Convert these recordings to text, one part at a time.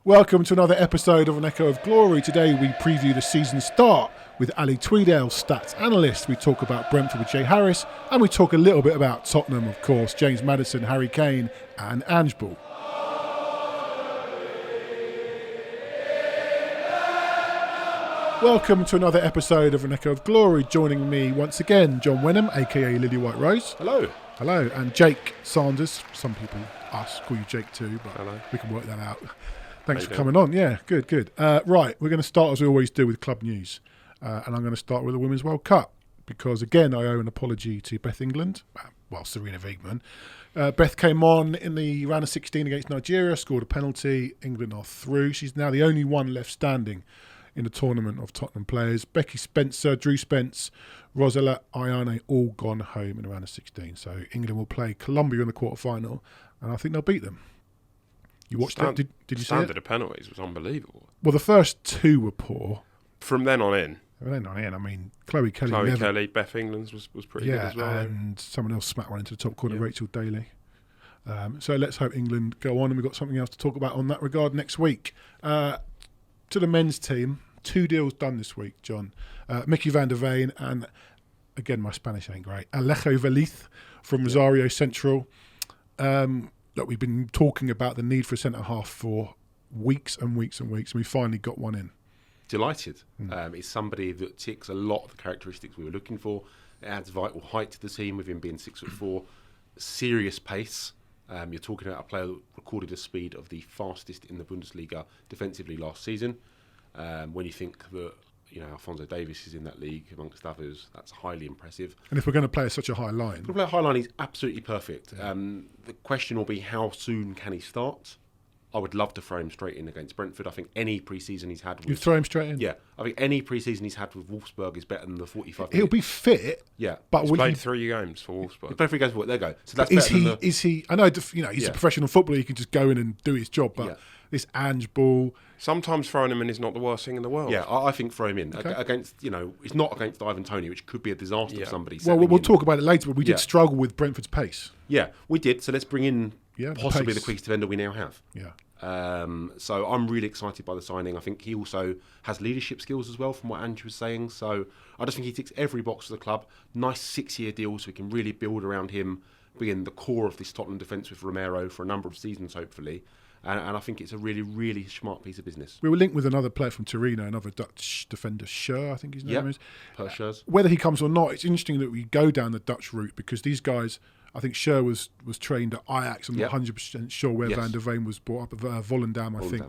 Welcome to another episode of An Echo of Glory. Today we preview the season start with Ali Tweedale, Stats Analyst. We talk about Brentford with Jay Harris, and we talk a little bit about Tottenham, of course, James Maddison, Harry Kane and Ange Ball. Welcome to another episode of An Echo of Glory. Joining me once again, John Wenham, aka Lily White Rose. Hello. Hello. And Jake Sanders. Some people, us, call you Jake too, but Hello. We can work that out. Thanks for coming on. Yeah, good. Right, we're going to start as we always do with club news. And I'm going to start with the Women's World Cup because, again, I owe an apology to Beth England, Serena Wiegmann. Beth came on in the round of 16 against Nigeria, scored a penalty. England are through. She's now the only one left standing in the tournament of Tottenham players. Becky Spencer, Drew Spence, Rosella Ayane all gone home in the round of 16. So England will play Colombia in the quarter-final, and I think they'll beat them. You watched it? Did you see it? Standard of penalties was unbelievable. Well, the first two were poor. From then on in. I mean, Chloe Kelly, Beth England's was pretty good as well. And someone else smacked one into the top corner, Rachel Daly. So let's hope England go on, and we've got something else to talk about on that regard next week. To the men's team, 2 deals done this week, John. Mickey van der Veen and, again, my Spanish ain't great, Alejo Veliz from Rosario Central. Look, we've been talking about the need for a centre-half for weeks and weeks and weeks, and we finally got one in. Delighted. He's somebody that ticks a lot of the characteristics we were looking for. It adds vital height to the team with him being 6'4", serious pace. You're talking about a player that recorded a speed of the fastest in the Bundesliga defensively last season. When you think that Alphonso Davies is in that league amongst others, that's highly impressive. And if we're going to play such a high line... If we play a high line, he's absolutely perfect. The question will be, how soon can he start? I would love to throw him straight in against Brentford. I think any pre-season he's had... You'd throw him straight in? Yeah. I think any pre-season he's had with Wolfsburg is better than the 45 minutes. He'll be fit. Yeah. But he's played 3 games for Wolfsburg. He played 3 games for there you go. So that's is he... I know, he's a professional footballer. He can just go in and do his job, but this Ange Ball... Sometimes throwing him in is not the worst thing in the world. Yeah, I think throw him in. Okay. Against, it's not against Ivan Toney, which could be a disaster for somebody. Well, we'll talk about it later, but we did struggle with Brentford's pace. Yeah, we did. So let's bring in possibly the the quickest defender we now have. Yeah. So I'm really excited by the signing. I think he also has leadership skills as well, from what Ange was saying. So I just think he ticks every box for the club. Nice 6-year deal, so we can really build around him, being the core of this Tottenham defence with Romero for a number of seasons, hopefully. And I think it's a really, really smart piece of business. We were linked with another player from Torino, another Dutch defender, Schur, I think his name is. Per Schur's. Whether he comes or not, it's interesting that we go down the Dutch route, because these guys, I think Schur was trained at Ajax. I'm not 100% sure where Van der Veen was brought up, at Volendam, I think.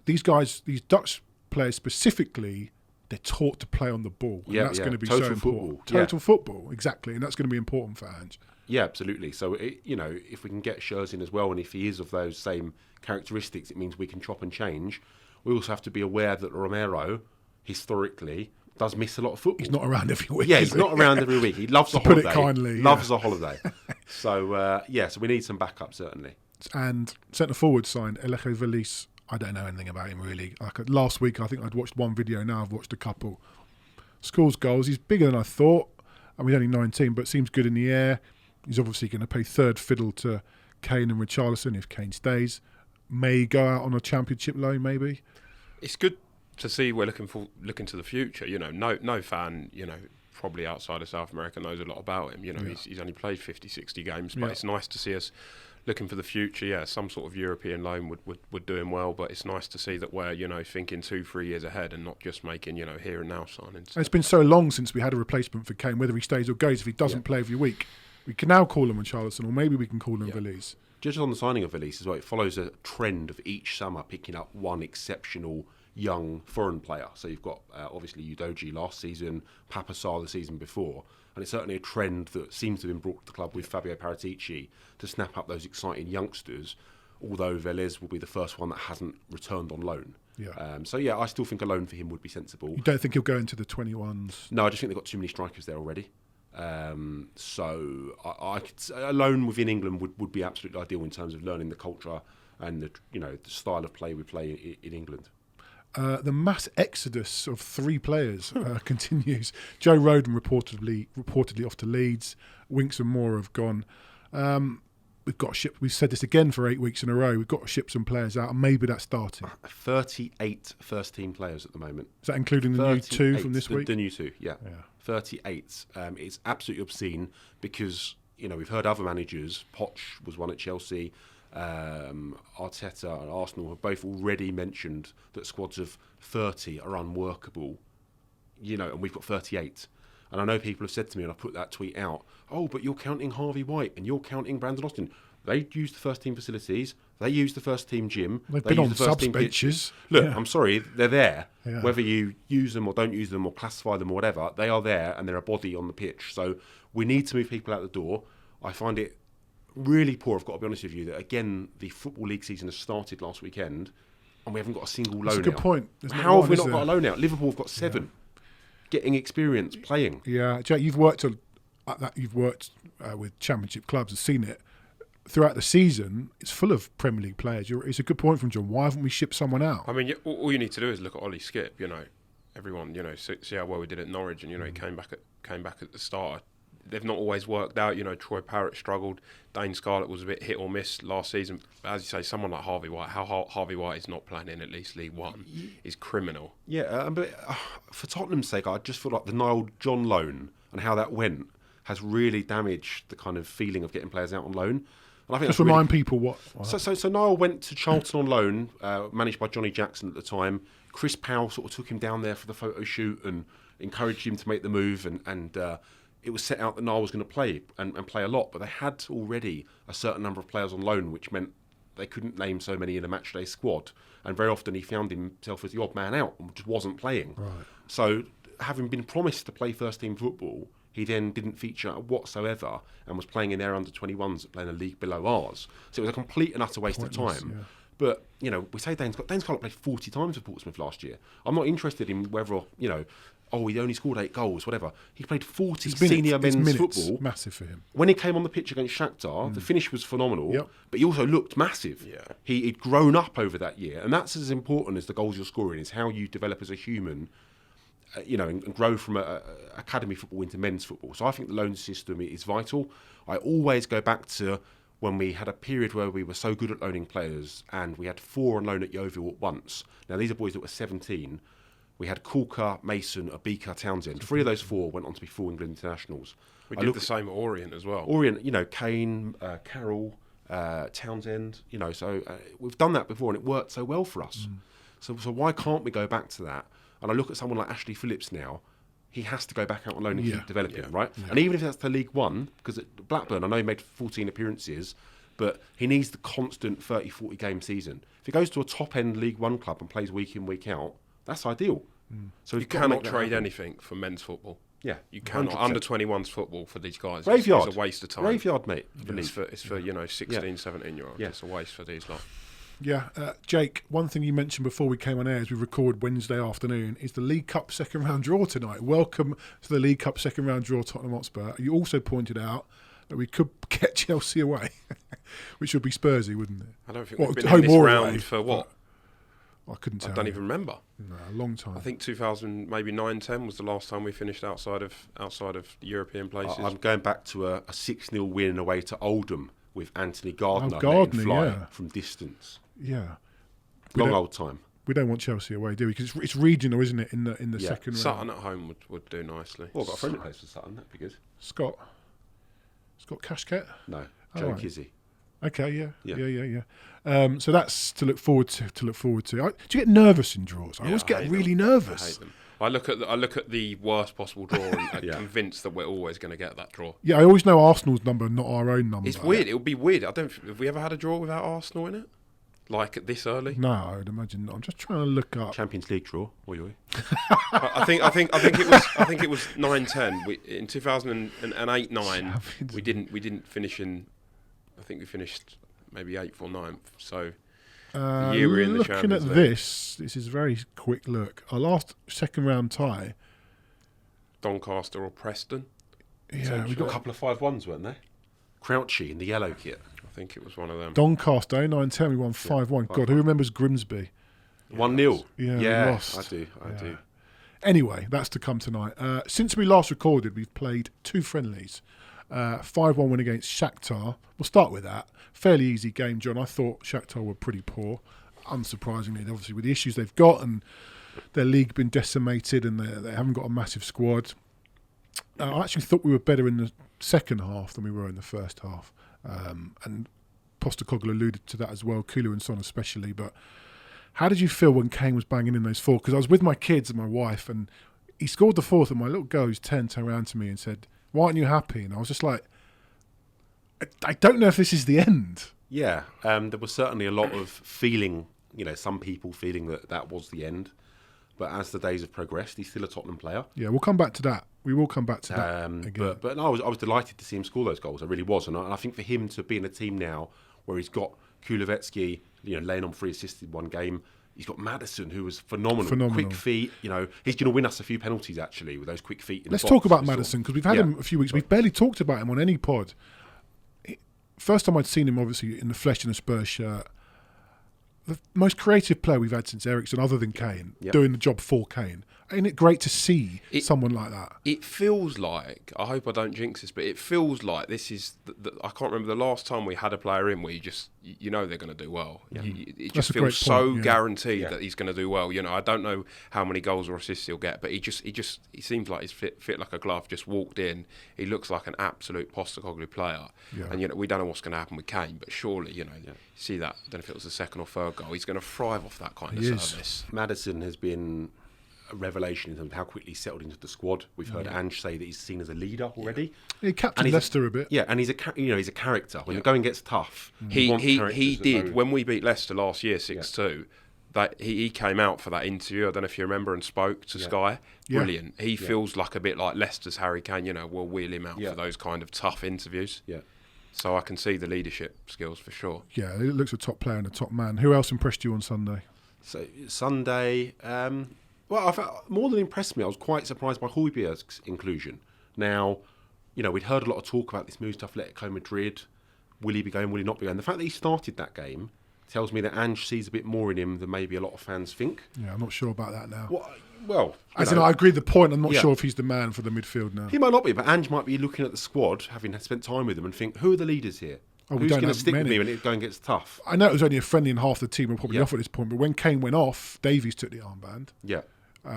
These guys, these Dutch players specifically, they're taught to play on the ball. And that's going to be Total so football. important. Total football, exactly. And that's going to be important for Ange. Yeah, absolutely. So, if we can get Schurz in as well, and if he is of those same characteristics, it means we can chop and change. We also have to be aware that Romero, historically, does miss a lot of football. He's not around every week. Yeah, he's not around every week. He loves a holiday. Put it kindly. Loves a holiday. So, so we need some backup, certainly. And centre-forward signed, Alejo Veliz. I don't know anything about him, really. Last week, I think I'd watched one video. Now I've watched a couple. Scores goals. He's bigger than I thought. I mean, he's only 19, but seems good in the air. He's obviously going to play third fiddle to Kane and Richarlison if Kane stays. May go out on a championship loan, maybe. It's good to see we're looking to the future. No fan, probably outside of South America knows a lot about him. He's only played 50, 60 games, but it's nice to see us looking for the future. Yeah, some sort of European loan would do him well, but it's nice to see that we're, thinking 2-3 years ahead and not just making, here and now signings. And it's been so long since we had a replacement for Kane, whether he stays or goes. If he doesn't play every week, we can now call him Richarlison, or maybe we can call him Veliz. Just on the signing of Veliz as well, it follows a trend of each summer picking up one exceptional young foreign player. So you've got obviously Udogie last season, Papa Sarr the season before, and it's certainly a trend that seems to have been brought to the club with Fabio Paratici to snap up those exciting youngsters, although Veliz will be the first one that hasn't returned on loan. Yeah. I still think a loan for him would be sensible. You don't think he'll go into the 21s? No, I just think they've got too many strikers there already. So I could say a loan within England would be absolutely ideal in terms of learning the culture and the style of play we play in England. The mass exodus of 3 players continues. Joe Rodon reportedly off to Leeds. Winks and Moore have gone. we've got to ship. We've said this again for 8 weeks in a row. We've got to ship some players out, and maybe that's starting. 38 first-team players at the moment. Is that including the new 2 from this week? The new 2, yeah. 38. It's absolutely obscene because, we've heard other managers, Poch was one at Chelsea, Arteta and Arsenal have both already mentioned that squads of 30 are unworkable, and we've got 38. And I know people have said to me, and I put that tweet out, oh, but you're counting Harvey White and you're counting Brandon Austin. They use the first team facilities. They use the first team gym. They've been on subs benches. Look, I'm sorry, they're there. Yeah. Whether you use them or don't use them or classify them or whatever, they are there and they're a body on the pitch. So we need to move people out the door. I find it really poor, I've got to be honest with you, that again, the Football League season has started last weekend and we haven't got a single loan out. That's a good point. How have we not got a loan out? Liverpool have got 7. Getting experience, playing. Yeah, Jack, you've worked with Championship clubs and seen it throughout the season. It's full of Premier League players. It's a good point from John. Why haven't we shipped someone out? I mean, all you need to do is look at Ollie Skip. Everyone, see how well we did at Norwich, and he came back at the start. They've not always worked out. Troy Parrott struggled. Dane Scarlett was a bit hit or miss last season. As you say, someone like Harvey White, how Harvey White is not playing in at least League One is criminal. Yeah, but for Tottenham's sake, I just feel like the Niall John loan and how that went has really damaged the kind of feeling of getting players out on loan. And I think just remind people what. So Niall went to Charlton on loan, managed by Jonny Jackson at the time. Chris Powell sort of took him down there for the photo shoot and encouraged him to make the move and it was set out that Niall was going to play and play a lot, but they had already a certain number of players on loan, which meant they couldn't name so many in a matchday squad. And very often he found himself as the odd man out and just wasn't playing. Right. So having been promised to play first-team football, he then didn't feature whatsoever and was playing in their under-21s, playing a league below ours. So it was a complete and utter waste of time. Yeah. But, we say Dane Scarlett played 40 times for Portsmouth last year. I'm not interested in whether, he only scored 8 goals, whatever. He played 40 senior men's football. Massive for him. When he came on the pitch against Shakhtar, the finish was phenomenal, but he also looked massive. Yeah. He'd grown up over that year, and that's as important as the goals you're scoring, is how you develop as a human, and grow from academy football into men's football. So I think the loan system is vital. I always go back to when we had a period where we were so good at loaning players, and we had 4 on loan at Yeovil at once. Now, these are boys that were 17. We had Corker, Mason, Abika, Townsend. 3 of those 4 went on to be full England internationals. We did the same at Orient as well. Orient, Kane, Carroll, Townsend, so we've done that before and it worked so well for us. So why can't we go back to that? And I look at someone like Ashley Phillips now, he has to go back out on loan and keep developing, right? Yeah. And even if that's to League One, because at Blackburn, I know he made 14 appearances, but he needs the constant 30, 40 game season. If he goes to a top-end League One club and plays week in, week out, that's ideal. So you cannot trade anything for men's football. Yeah, you cannot. 100%. Under-21s football for these guys Graveyard. is a waste of time. Graveyard, mate. It's for 16, 17-year-olds. It's a waste for these lot. Yeah, Jake, one thing you mentioned before we came on air as we record Wednesday afternoon is the League Cup second round draw tonight. Welcome to the League Cup second round draw, Tottenham Hotspur. You also pointed out that we could get Chelsea away, which would be Spursy, wouldn't it? I don't think we've been in this round for what? I couldn't tell. I don't even remember. No, a long time. I think 2000, maybe 9-10 was the last time we finished outside of the European places. I'm going back to a 6-0 win away to Oldham with Anthony Gardner letting fly from distance. Yeah, old time. We don't want Chelsea away, do we? Because it's regional, isn't it? In the second round. Sutton at home would do nicely. Well, I've got a friend that plays for Sutton. That'd be good. Scott Cashcat? No, Joe Kizzy. Okay, yeah. So that's to look forward to. Do you get nervous in draws? I always get really nervous. I hate them. I look at the worst possible draw and convinced that we're always going to get that draw. Yeah, I always know Arsenal's number, not our own number. It's weird. It would be weird. Have we ever had a draw without Arsenal in it? Like this early? No, I would imagine not. I'm just trying to look up Champions League draw. I think it was 9-10. In 2008-9, we didn't finish in. I think we finished maybe 8th or 9th. So the year we're in the Champions League. Looking at this is a very quick look. Our last second round tie. Doncaster or Preston. Yeah, we got a couple of 5-1s, weren't they? Crouchy in the yellow kit. I think it was one of them. Doncaster, 09-10, we won 5-1. God, who remembers Grimsby? 1-0. Yeah, we lost. I do. Anyway, that's to come tonight. Since we last recorded, we've played 2 friendlies. 5-1 win against Shakhtar. We'll start with that. Fairly easy game, John. I thought Shakhtar were pretty poor, unsurprisingly. Obviously, with the issues they've got and their league been decimated and they haven't got a massive squad. I actually thought we were better in the second half than we were in the first half. And Postecoglou alluded to that as well, Kulu and Son especially. But how did you feel when Kane was banging in those 4? Because I was with my kids and my wife, and he scored the 4th, and my little girl, who's 10, turned around to me and said, "Why aren't you happy?" And I was just like, I don't know if this is the end. Yeah, there was certainly a lot of feeling, some people feeling that was the end. But as the days have progressed, he's still a Tottenham player. Yeah, we'll come back to that. We will come back to that again. But no, I was delighted to see him score those goals. I really was. And I think for him to be in a team now where he's got Kulevetsky, laying on 3 assists in one game. He's got Maddison, who was phenomenal. Quick feet. He's going to win us a few penalties, actually, with those quick feet in Let's the box. talk about Maddison, because we've had him a few weeks. We've barely talked about him on any pod. First time I'd seen him, obviously, in the flesh in a Spurs shirt. The most creative player we've had since Eriksen, other than Kane, doing the job for Kane. Ain't it great to see someone like that? It feels like, I hope I don't jinx this, but it feels like this is, I can't remember the last time we had a player in where you just, they're going to do well. Yeah. It just feels so guaranteed that he's going to do well. I don't know how many goals or assists he'll get, but he seems like he's fit like a glove, just walked in. He looks like an absolute Postecoglou player. Yeah. And, we don't know what's going to happen with Kane, but surely, see that, I don't know if it was the second or third goal, he's going to thrive off that kind of service. Maddison has been a revelation in terms of how quickly he's settled into the squad. We've heard Ange say that he's seen as a leader already. He captained Leicester a bit. Yeah, and he's a character. When the going gets tough, he did. When we beat Leicester last year 6-2, that he came out for that interview. I don't know if you remember, and spoke to Sky. Brilliant. He feels like a bit like Leicester's Harry Kane. We'll wheel him out for those kind of tough interviews. Yeah. So I can see the leadership skills for sure. Yeah, he looks a top player and a top man. Who else impressed you on Sunday? So Sunday. Well, I felt more than impressed me. I was quite surprised by Højbjerg's inclusion. Now, we'd heard a lot of talk about this move to Atletico Madrid. Will he be going? Will he not be going? The fact that he started that game tells me that Ange sees a bit more in him than maybe a lot of fans think. Yeah, I'm not sure about that now. Well, I agree with the point. I'm not sure if he's the man for the midfield now. He might not be, but Ange might be looking at the squad, having spent time with them, and think, who are the leaders here? Who's going to stick with me when it going gets tough? I know it was only a friendly and half the team were probably off at this point, but when Kane went off, Davies took the armband. Yeah.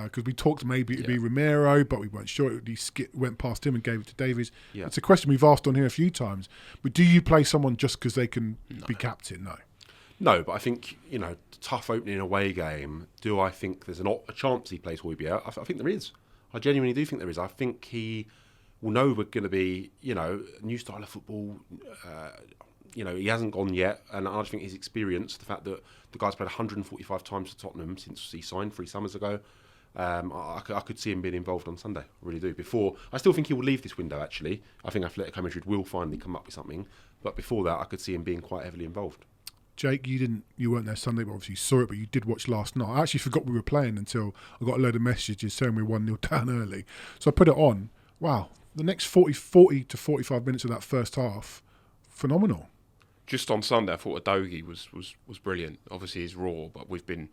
Because we talked maybe it'd be Romero, but we weren't sure. He went past him and gave it to Davies. Yeah. It's a question we've asked on here a few times. But do you play someone just because they can be captain? No, but I think, tough opening away game, do I think there's a chance he plays Højbjerg? I think there is. I genuinely do think there is. I think he will know we're going to be, a new style of football. He hasn't gone yet. And I just think his experience, the fact that the guy's played 145 times for Tottenham since he signed 3 summers ago, I could see him being involved on Sunday. I really do. I still think he will leave this window, actually. I think Atletico Madrid will finally come up with something. But before that, I could see him being quite heavily involved. Jake, you weren't there Sunday, but obviously you saw it, but you did watch last night. I actually forgot we were playing until I got a load of messages saying we were 1-0 down early. So I put it on. Wow. The next 40 to 45 minutes of that first half, phenomenal. Just on Sunday, I thought Udogie was brilliant. Obviously, he's raw, but we've been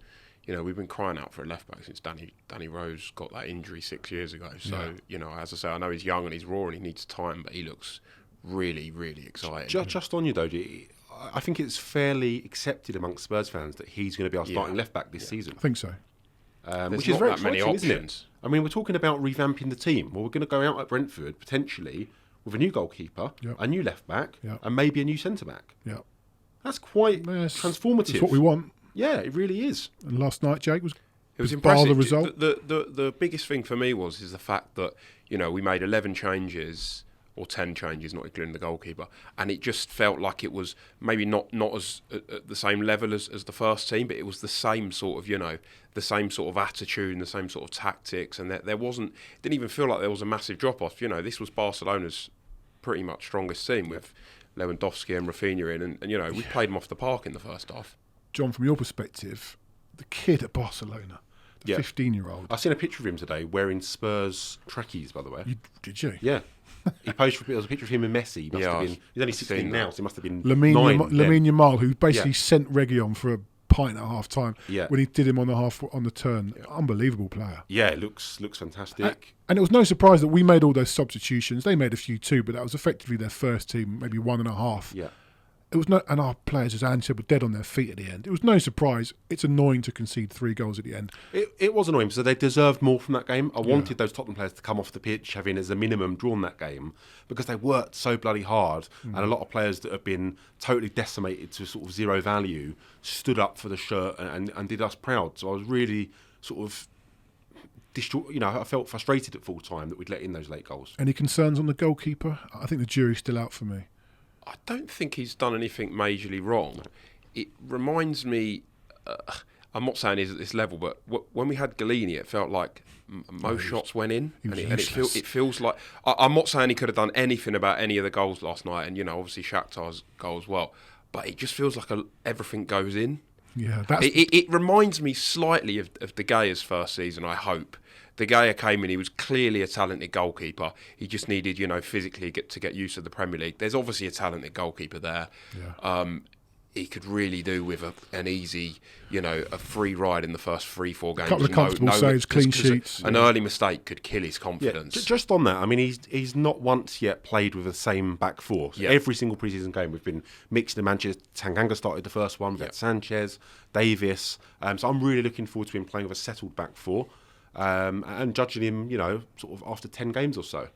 crying out for a left back since Danny Rose got that injury 6 years ago. So, as I say, I know he's young and he's raw and he needs time, but he looks really, really exciting. Just on Udogie, I think it's fairly accepted amongst Spurs fans that he's going to be our starting left back this season. I think so. Which is very exciting, isn't it? I mean, we're talking about revamping the team. Well, we're going to go out at Brentford potentially with a new goalkeeper, a new left back, and maybe a new centre back. Yeah, that's quite transformative. That's what we want. Yeah, it really is. And last night, Jake, it was impressive. The result. The biggest thing for me is the fact that we made 11 changes. Or 10 changes, not including the goalkeeper, and it just felt like it was maybe not as at the same level as the first team, but it was the same sort of the same sort of attitude and the same sort of tactics, and there wasn't. It didn't even feel like there was a massive drop off. This was Barcelona's pretty much strongest team with Lewandowski and Rafinha in, and we played them off the park in the first half. John, from your perspective, the kid at Barcelona, the 15-year-old. I've seen a picture of him today wearing Spurs trackies, by the way. Did you? Yeah. He posted there was a picture of him and Messi. He's only 16 now, so he must have been 9. Lamine Yamal, who basically sent Reguilon for a pint at half time. Yeah. When he did him on the turn, unbelievable player. Yeah, it looks fantastic. And it was no surprise that we made all those substitutions. They made a few too, but that was effectively their first team, maybe one and a half. Yeah. It was no, and our players, as Ange said, were dead on their feet at the end. It was no surprise. It's annoying to concede 3 goals at the end. It was annoying, so they deserved more from that game. I wanted those Tottenham players to come off the pitch having, as a minimum, drawn that game because they worked so bloody hard, and a lot of players that have been totally decimated to sort of zero value stood up for the shirt and did us proud. So I was really sort of, I felt frustrated at full time that we'd let in those late goals. Any concerns on the goalkeeper? I think the jury's still out for me. I don't think he's done anything majorly wrong. It reminds me, I'm not saying he's at this level, but when we had Galini, it felt like most shots went in. And it feels like, I'm not saying he could have done anything about any of the goals last night, and obviously Shakhtar's goal as well, but it just feels like everything goes in. Yeah, it reminds me slightly of De Gea's first season, I hope. De Gea came in, he was clearly a talented goalkeeper. He just needed, physically to get used to the Premier League. There's obviously a talented goalkeeper there. Yeah. He could really do with an easy, a free ride in the first 3-4 games. A couple of comfortable saves, clean sheets. An early mistake could kill his confidence. Yeah, just on that, I mean, he's not once yet played with the same back four. So every single pre-season game we've been mixed in Manchester. Tanganga started the first one. We've had Sanchez, Davis. So I'm really looking forward to him playing with a settled back four. And judging him, sort of after 10 games or so.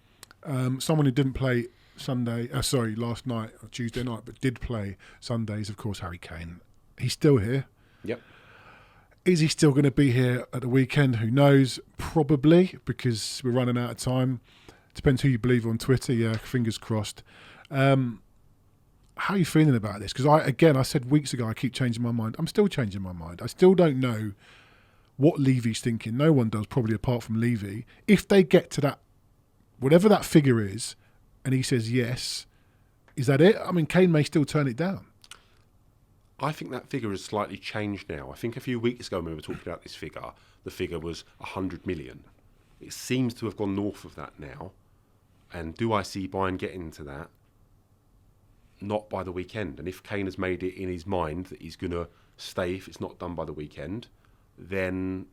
Someone who didn't play last night or Tuesday night, but did play Sundays, of course, Harry Kane. He's still here. Yep. Is he still going to be here at the weekend? Who knows? Probably, because we're running out of time. Depends who you believe on Twitter. Yeah, fingers crossed. How are you feeling about this? Because I said weeks ago, I keep changing my mind. I'm still changing my mind. I still don't know what Levy's thinking. No one does, probably apart from Levy. If they get to that, whatever that figure is, and he says yes, is that it? I mean, Kane may still turn it down. I think that figure has slightly changed now. I think a few weeks ago when we were talking about this figure, the figure was 100 million. It seems to have gone north of that now. And do I see Bayern getting to that? Not by the weekend. And if Kane has made it in his mind that he's going to stay if it's not done by the weekend, then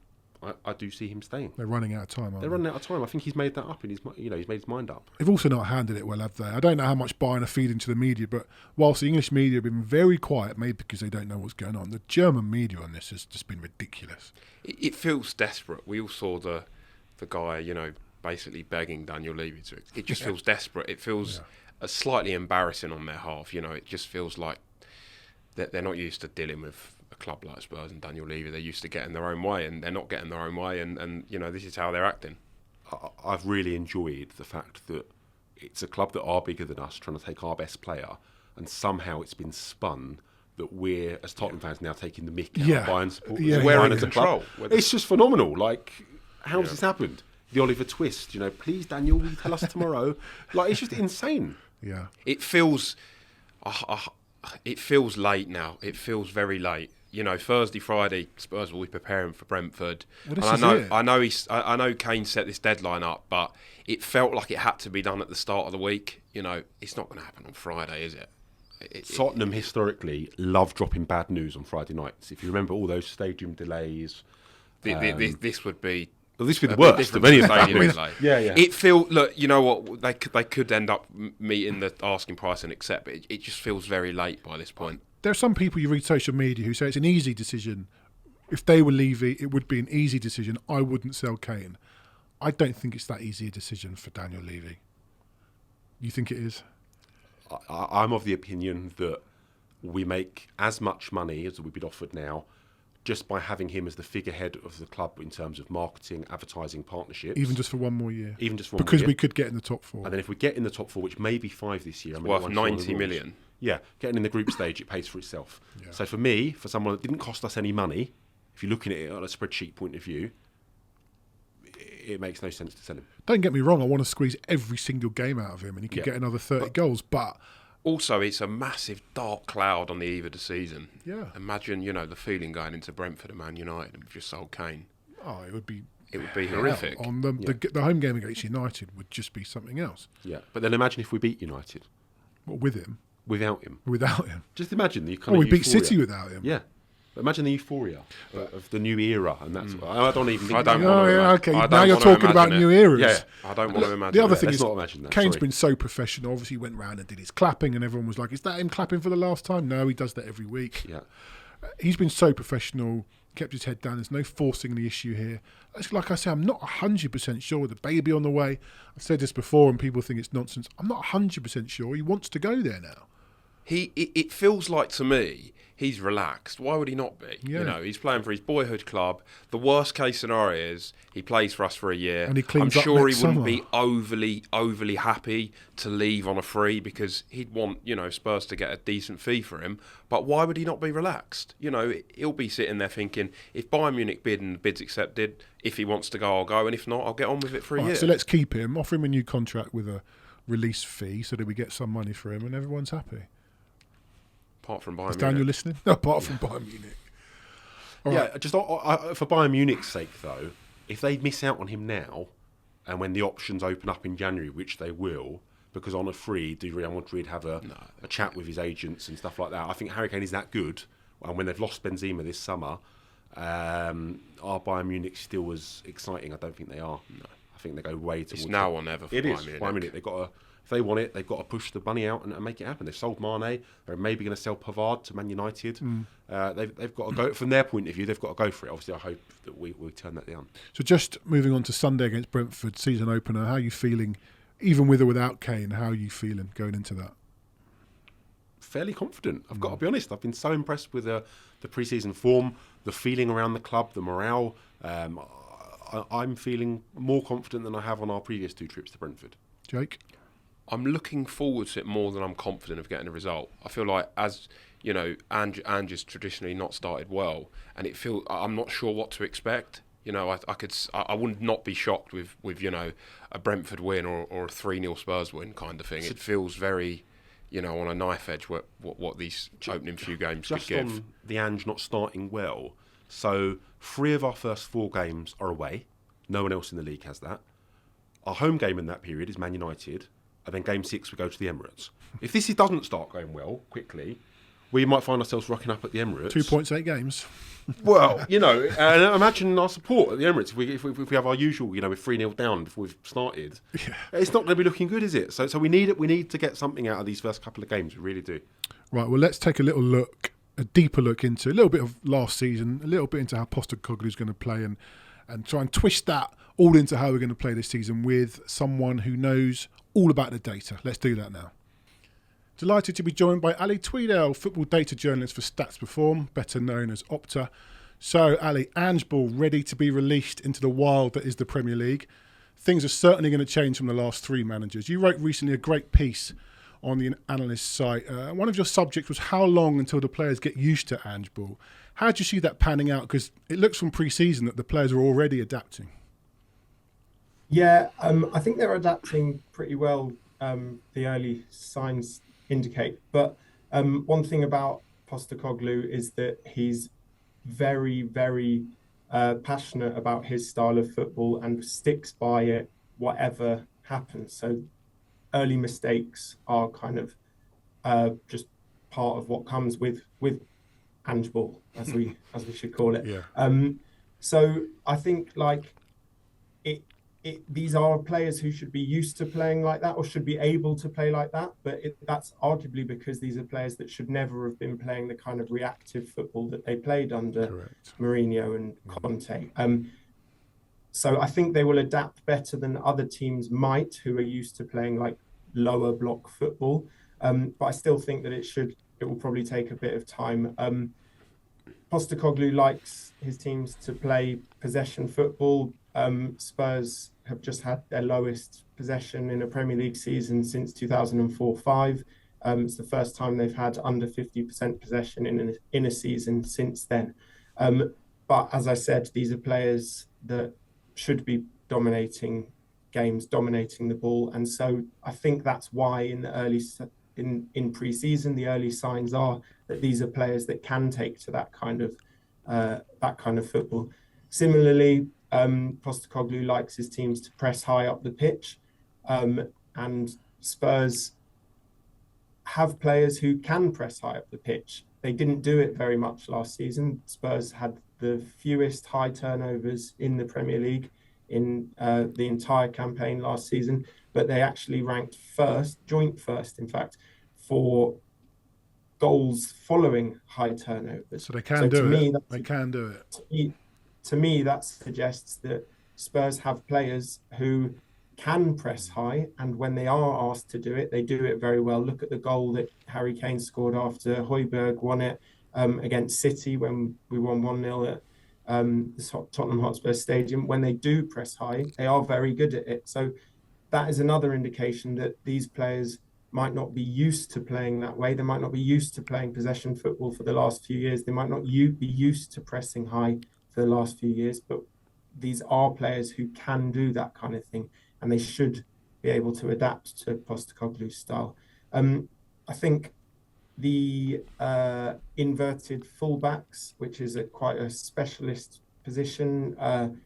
I do see him staying. They're running out of time, aren't they? They're running out of time. I think he's made that up in his, he's made his mind up. They've also not handled it well, have they? I don't know how much Bayern are feeding to the media, but whilst the English media have been very quiet, maybe because they don't know what's going on, the German media on this has just been ridiculous. It feels desperate. We all saw the guy, basically begging Daniel Levy to. It just feels desperate. It feels slightly embarrassing on their half. It just feels like that they're not used to dealing with a club like Spurs and Daniel Levy. They're used to getting their own way, and they're not getting their own way, and this is how they're acting. I've really enjoyed the fact that it's a club that are bigger than us trying to take our best player, and somehow it's been spun that we're, as Tottenham fans, now taking the mick out of Bayern supporters. Yeah. We're in control. It's just phenomenal. Like, how has this happened? The Oliver Twist, please, Daniel, will you tell us tomorrow? Like, it's just insane. Yeah. It feels late now. It feels very late. Thursday, Friday, Spurs will be preparing for Brentford. I know Kane set this deadline up, but it felt like it had to be done at the start of the week. It's not going to happen on Friday, is it? Tottenham historically love dropping bad news on Friday nights. If you remember all those stadium delays, this would be. Well, this would be the worst of any of that. Yeah. It feels. Look, you know what? They could end up meeting the asking price and accept, but it just feels very late by this point. There are some people you read social media who say it's an easy decision. If they were Levy, it would be an easy decision. I wouldn't sell Kane. I don't think it's that easy a decision for Daniel Levy. You think it is? I'm of the opinion that we make as much money as we've been offered now just by having him as the figurehead of the club in terms of marketing, advertising, partnerships. Even just for one more year? Even just for one more year. Because we could get in the top four. And then if we get in the top four, which may be 5 this year... worth 90 million. Yeah, getting in the group stage, it pays for itself. Yeah. So for me, for someone that didn't cost us any money, if you're looking at it on a spreadsheet point of view, it makes no sense to sell him. Don't get me wrong, I want to squeeze every single game out of him and he could get another 30 goals, but... Also, it's a massive dark cloud on the eve of the season. Yeah. Imagine, the feeling going into Brentford and Man United and we've just sold Kane. Oh, it would be horrific. On the home game against United would just be something else. Yeah, but then imagine if we beat United. What, with him? Without him. Without him. Just imagine the kind of we beat euphoria. City without him. Yeah. Imagine the euphoria of the new era, and that's. I don't even. Think I don't. Okay. Now you're talking about new eras. Yeah, I don't want to imagine. The other thing Let's is, not imagine that. Kane's Sorry. been so professional. Obviously, he went round and did his clapping, and everyone was like, "Is that him clapping for the last time?" No, he does that every week. Yeah. He's been so professional, kept his head down. There's no forcing the issue here. Like I say, I'm not 100% sure with the baby on the way. I've said this before, and people think it's nonsense. I'm not 100% sure he wants to go there now. It feels like to me he's relaxed. Why would he not be? Yeah. You know, he's playing for his boyhood club. The worst case scenario is he plays for us for a year. And he cleans I'm up sure he next wouldn't summer. be overly happy to leave on a free because he'd want, you know, Spurs to get a decent fee for him. But why would he not be relaxed? You know, he'll be sitting there thinking, if Bayern Munich bid and the bid's accepted, if he wants to go, I'll go, and if not, I'll get on with it for a year. So let's keep him, offer him a new contract with a release fee so that we get some money for him and everyone's happy. Apart from Bayern Is Daniel Munich. listening? No, apart from Bayern Munich. All Yeah, right. just for Bayern Munich's sake, though, if they miss out on him now, and when the options open up in January, which they will, because on a free, do Real Madrid have a chat with his agents and stuff like that? I think Harry Kane is that good, and when they've lost Benzema this summer, are Bayern Munich still as exciting? I don't think they are. No. I think they go way towards. It's now or never for It Bayern is. Munich. Bayern Munich. They've got to. If they want it, they've got to push the money out and make it happen. They've sold Mane. They're maybe going to sell Pavard to Man United. They've got to go, from their point of view, they've got to go for it. Obviously, I hope that we turn that down. So just moving on to Sunday against Brentford, season opener, how are you feeling, even with or without Kane, how are you feeling going into that? Fairly confident. I've got to be honest. I've been so impressed with the pre-season form, the feeling around the club, the morale. I'm feeling more confident than I have on our previous 2 trips to Brentford. Jake? I'm looking forward to it more than I'm confident of getting a result. I feel like, as you know, Ange has traditionally not started well, and I'm not sure what to expect. You know, I would not be shocked with you know, a Brentford win or a 3-0 Spurs win kind of thing. It feels very, you know, on a knife edge what these opening few games could Just give. on the Ange not starting well, so 3 of our first 4 games are away. No one else in the league has that. Our home game in that period is Man United, and then game 6 we go to the Emirates. If this doesn't start going well quickly, we might find ourselves rocking up at the Emirates. 2 points, 8 games. Well, you know, and imagine our support at the Emirates. If we have our usual, you know, we're 3-0 down before we've started. Yeah. It's not going to be looking good, is it? So we need it. We need to get something out of these first couple of games. We really do. Right, well, let's take a deeper look into a little bit of last season, a little bit into how Postecoglou's going to play and try and twist that all into how we're going to play this season with someone who knows all about the data. Let's do that now. Delighted to be joined by Ali Tweedale, football data journalist for Stats Perform, better known as OPTA. So, Ali, Ange Ball ready to be released into the wild that is the Premier League. Things are certainly going to change from the last 3 managers. You wrote recently a great piece on the analyst site. One of your subjects was how long until the players get used to Ange Ball. How do you see that panning out? Because it looks from pre-season that the players are already adapting. Yeah, I think they're adapting pretty well. The early signs indicate. But one thing about Postecoglou is that he's very, very passionate about his style of football and sticks by it whatever happens. So early mistakes are kind of just part of what comes with Ange Ball, as we should call it. Yeah. So I think these are players who should be used to playing like that or should be able to play like that. But that's arguably because these are players that should never have been playing the kind of reactive football that they played under Correct. Mourinho and Conte. So I think they will adapt better than other teams might who are used to playing like lower block football. But I still think that it will probably take a bit of time. Postecoglou likes his teams to play possession football. Spurs have just had their lowest possession in a Premier League season since 2004-05. It's the first time they've had under 50% possession in a season since then. But as I said, these are players that should be dominating games, dominating the ball, and so I think that's why in the early in pre-season the early signs are that these are players that can take to that kind of football. Similarly, Postecoglou likes his teams to press high up the pitch, and Spurs have players who can press high up the pitch. they didn't do it very much last season. Spurs had the fewest high turnovers in the Premier League in the entire campaign last season, but they actually ranked joint first, in fact, for goals following high turnovers. So they can do it. They can do it. To me, that suggests that Spurs have players who can press high, and when they are asked to do it, they do it very well. Look at the goal that Harry Kane scored after Højbjerg won it against City when we won 1-0 at the Tottenham Hotspur Stadium. When they do press high, they are very good at it. So that is another indication that these players might not be used to playing that way. They might not be used to playing possession football for the last few years. They might not be used to pressing high for the last few years, but these are players who can do that kind of thing, and they should be able to adapt to Postecoglou's style. I think the inverted fullbacks, which is quite a specialist position,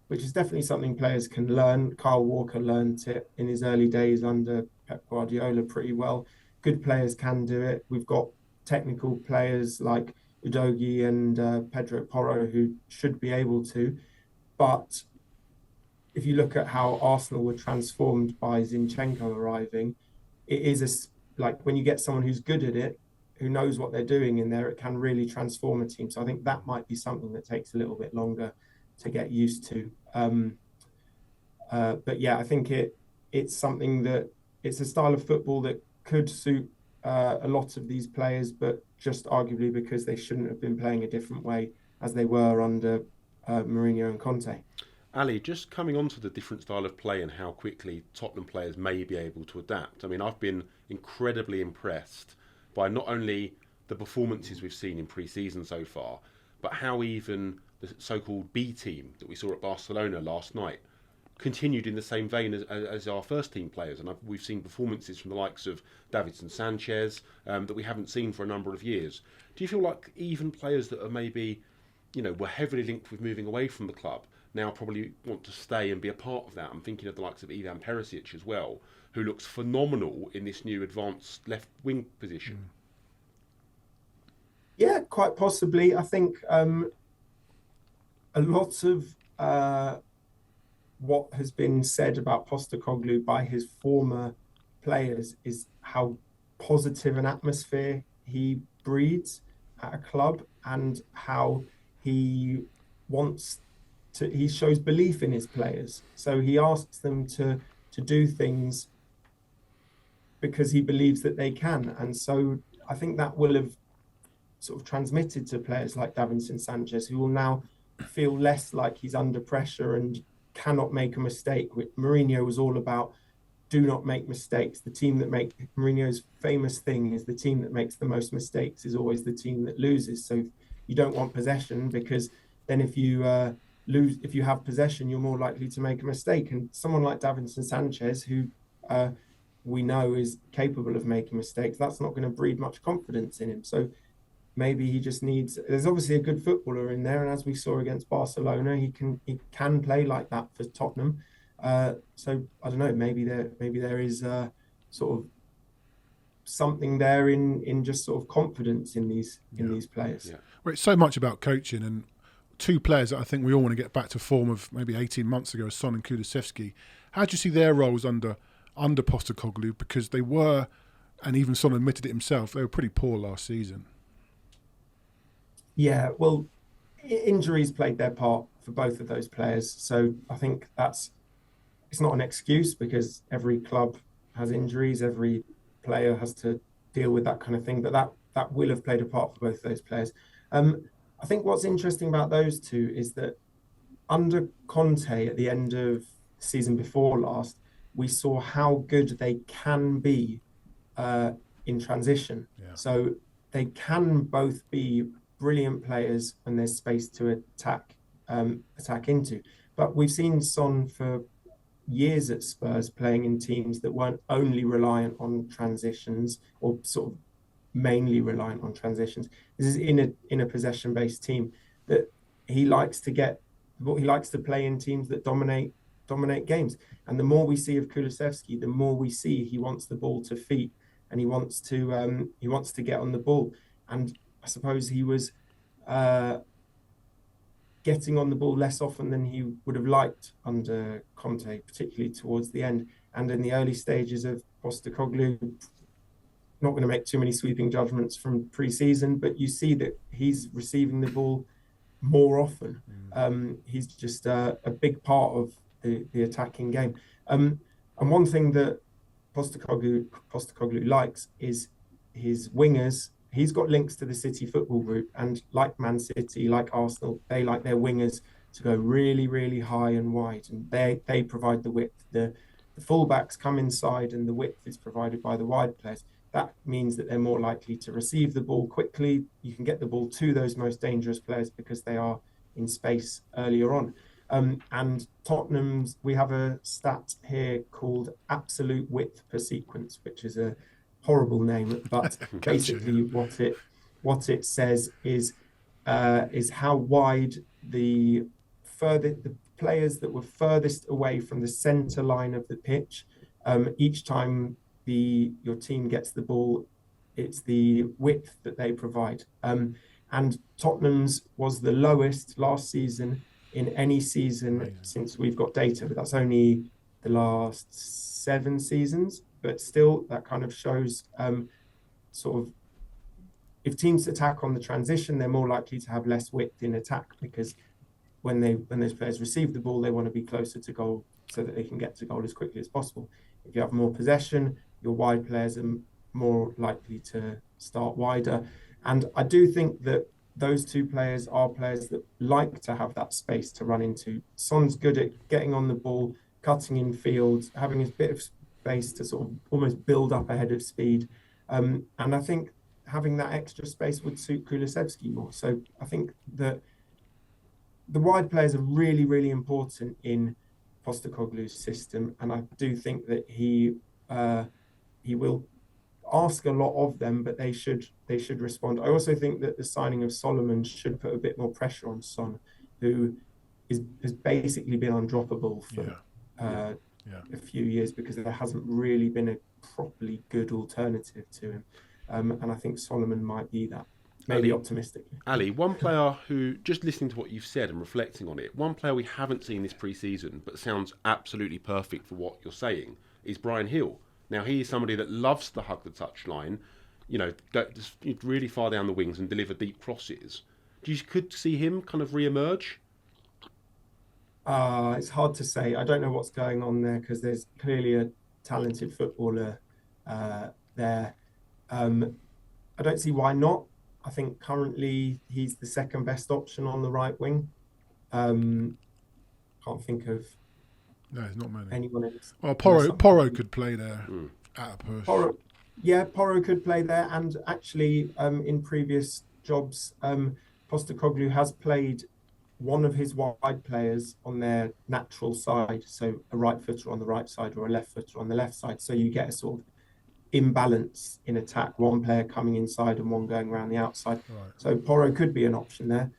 which is definitely something players can learn. Kyle Walker learned it in his early days under Pep Guardiola pretty well. Good players can do it. We've got technical players like Udogie and Pedro Porro who should be able to. But if you look at how Arsenal were transformed by Zinchenko arriving, it is like when you get someone who's good at it, who knows what they're doing in there, it can really transform a team. So I think that might be something that takes a little bit longer to get used to. But yeah, I think it's something that it's a style of football that could suit a lot of these players, but just arguably because they shouldn't have been playing a different way as they were under Mourinho and Conte. Ali, just coming on to the different style of play and how quickly Tottenham players may be able to adapt. I mean, I've been incredibly impressed by not only the performances we've seen in pre-season so far, but how even the so-called B team that we saw at Barcelona last night continued in the same vein as our first team players. And we've seen performances from the likes of Davinson Sanchez that we haven't seen for a number of years. Do you feel like even players that are maybe, were heavily linked with moving away from the club now probably want to stay and be a part of that? I'm thinking of the likes of Ivan Perisic as well, who looks phenomenal in this new advanced left wing position. Yeah, quite possibly. I think a lot of what has been said about Postecoglou by his former players is how positive an atmosphere he breeds at a club, and how he shows belief in his players. So he asks them to do things because he believes that they can. And so I think that will have sort of transmitted to players like Davinson Sanchez, who will now feel less like he's under pressure and cannot make a mistake. Mourinho was all about do not make mistakes. The team that Mourinho's famous thing is the team that makes the most mistakes is always the team that loses. So you don't want possession, because then if you have possession, you're more likely to make a mistake. And someone like Davinson Sanchez, who we know is capable of making mistakes, that's not going to breed much confidence in him. So maybe he just needs. There's obviously a good footballer in there, and as we saw against Barcelona, he can play like that for Tottenham. So I don't know. Maybe there is sort of something there in just sort of confidence in these players. Yeah. Well, it's so much about coaching, and two players that I think we all want to get back to form of maybe 18 months ago, Son and Kulusevski. How do you see their roles under Postecoglou? Because they were, and even Son admitted it himself, they were pretty poor last season. Yeah, well, injuries played their part for both of those players. So I think it's not an excuse, because every club has injuries, every player has to deal with that kind of thing. But that will have played a part for both those players. I think what's interesting about those two is that under Conte at the end of the season before last, we saw how good they can be in transition. Yeah. So they can both be brilliant players when there's space to attack into. But we've seen Son for years at Spurs playing in teams that weren't only reliant on transitions, or sort of mainly reliant on transitions. This is in a possession-based team that he likes to play in teams that dominate games. And the more we see of Kulusevski, the more we see he wants the ball to feet, and he wants to get on the ball. And I suppose he was getting on the ball less often than he would have liked under Conte, particularly towards the end. And in the early stages of Postecoglou, not going to make too many sweeping judgments from pre-season, but you see that he's receiving the ball more often. He's just a big part of the attacking game. And one thing that Postecoglou likes is his wingers. He's got links to the City football group, and like Man City, like Arsenal, they like their wingers to go really, really high and wide, and they provide the width. The fullbacks come inside, and the width is provided by the wide players. That means that they're more likely to receive the ball quickly. You can get the ball to those most dangerous players because they are in space earlier on. And Tottenham's, we have a stat here called absolute width per sequence, which is a horrible name, but basically what it says is how wide the players that were furthest away from the center line of the pitch. Each time your team gets the ball, it's the width that they provide. And Tottenham's was the lowest last season in any season since we've got data, but that's only the last 7 seasons. But still, that kind of shows sort of if teams attack on the transition, they're more likely to have less width in attack because when those players receive the ball, they want to be closer to goal so that they can get to goal as quickly as possible. If you have more possession, your wide players are more likely to start wider. And I do think that those two players are players that like to have that space to run into. Son's good at getting on the ball, cutting in field, having a bit of space to sort of almost build up ahead of speed. And I think having that extra space would suit Kulusevski more. So I think that the wide players are really, really important in Postecoglou's system. And I do think that he will ask a lot of them, but they should respond. I also think that the signing of Solomon should put a bit more pressure on Son, who has basically been undroppable for a few years because there hasn't really been a properly good alternative to him. And I think Solomon might be that, maybe optimistically. Ali, one player who, just listening to what you've said and reflecting on it, one player we haven't seen this pre-season but sounds absolutely perfect for what you're saying is Bryan Hill. Now, he is somebody that loves to hug the touchline, go really far down the wings and deliver deep crosses. You could see him kind of re-emerge? It's hard to say. I don't know what's going on there because there's clearly a talented footballer there. I don't see why not. I think currently he's the second best option on the right wing. Can't think of there's not many. Anyone else. Well, Porro could play there at a push. Porro could play there. And actually, in previous jobs, Postecoglou has played one of his wide players on their natural side. So a right footer on the right side or a left footer on the left side. So you get a sort of imbalance in attack, one player coming inside and one going around the outside. Right. So Porro could be an option there.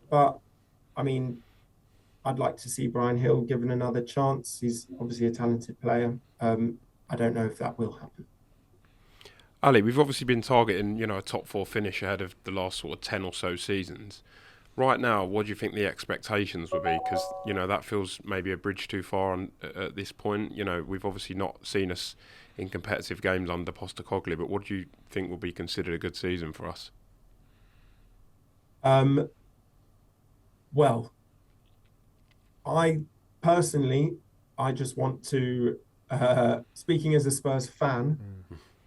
But, I mean, I'd like to see Bryan Hill given another chance. He's obviously a talented player. I don't know if that will happen. Ali, we've obviously been targeting, a top 4 finish ahead of the last sort of 10 or so seasons. Right now, what do you think the expectations will be? Because, that feels maybe a bridge too far at this point. We've obviously not seen us in competitive games under Postecoglou, but what do you think will be considered a good season for us? Well, I just want to, speaking as a Spurs fan,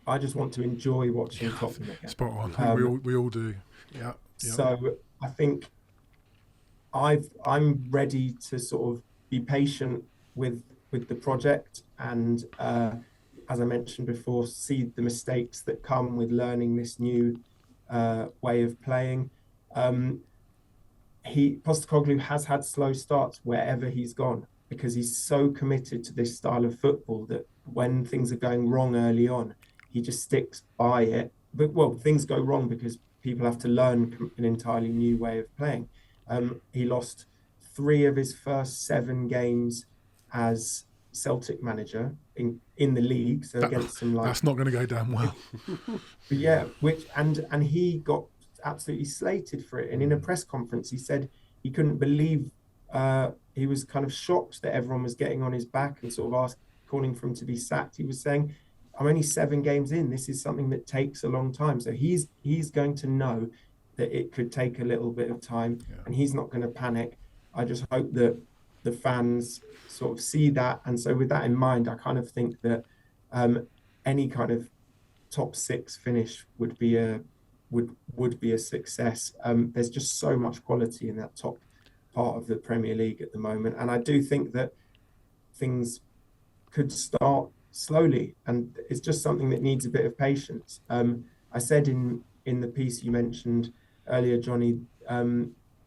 I just want to enjoy watching Tottenham again. Spot on. We all do. Yeah. So I think I'm ready to sort of be patient with the project and, as I mentioned before, see the mistakes that come with learning this new way of playing. Postecoglou has had slow starts wherever he's gone because he's so committed to this style of football that when things are going wrong early on, he just sticks by it. But things go wrong because people have to learn an entirely new way of playing. He lost 3 of his first 7 games as Celtic manager in the league, so against some that's not going to go down well. But yeah, and he got absolutely slated for it. And in a press conference, he said he couldn't believe, he was kind of shocked that everyone was getting on his back and sort of calling for him to be sacked. He was saying, I'm only 7 games in. This is something that takes a long time. So he's going to know that it could take a little bit of time, and he's not going to panic. I just hope that the fans sort of see that. And so with that in mind, I kind of think that any kind of top 6 finish would be a success. There's just so much quality in that top part of the Premier League at the moment, and I do think that things could start slowly, and it's just something that needs a bit of patience. I said in the piece you mentioned earlier, Jonny,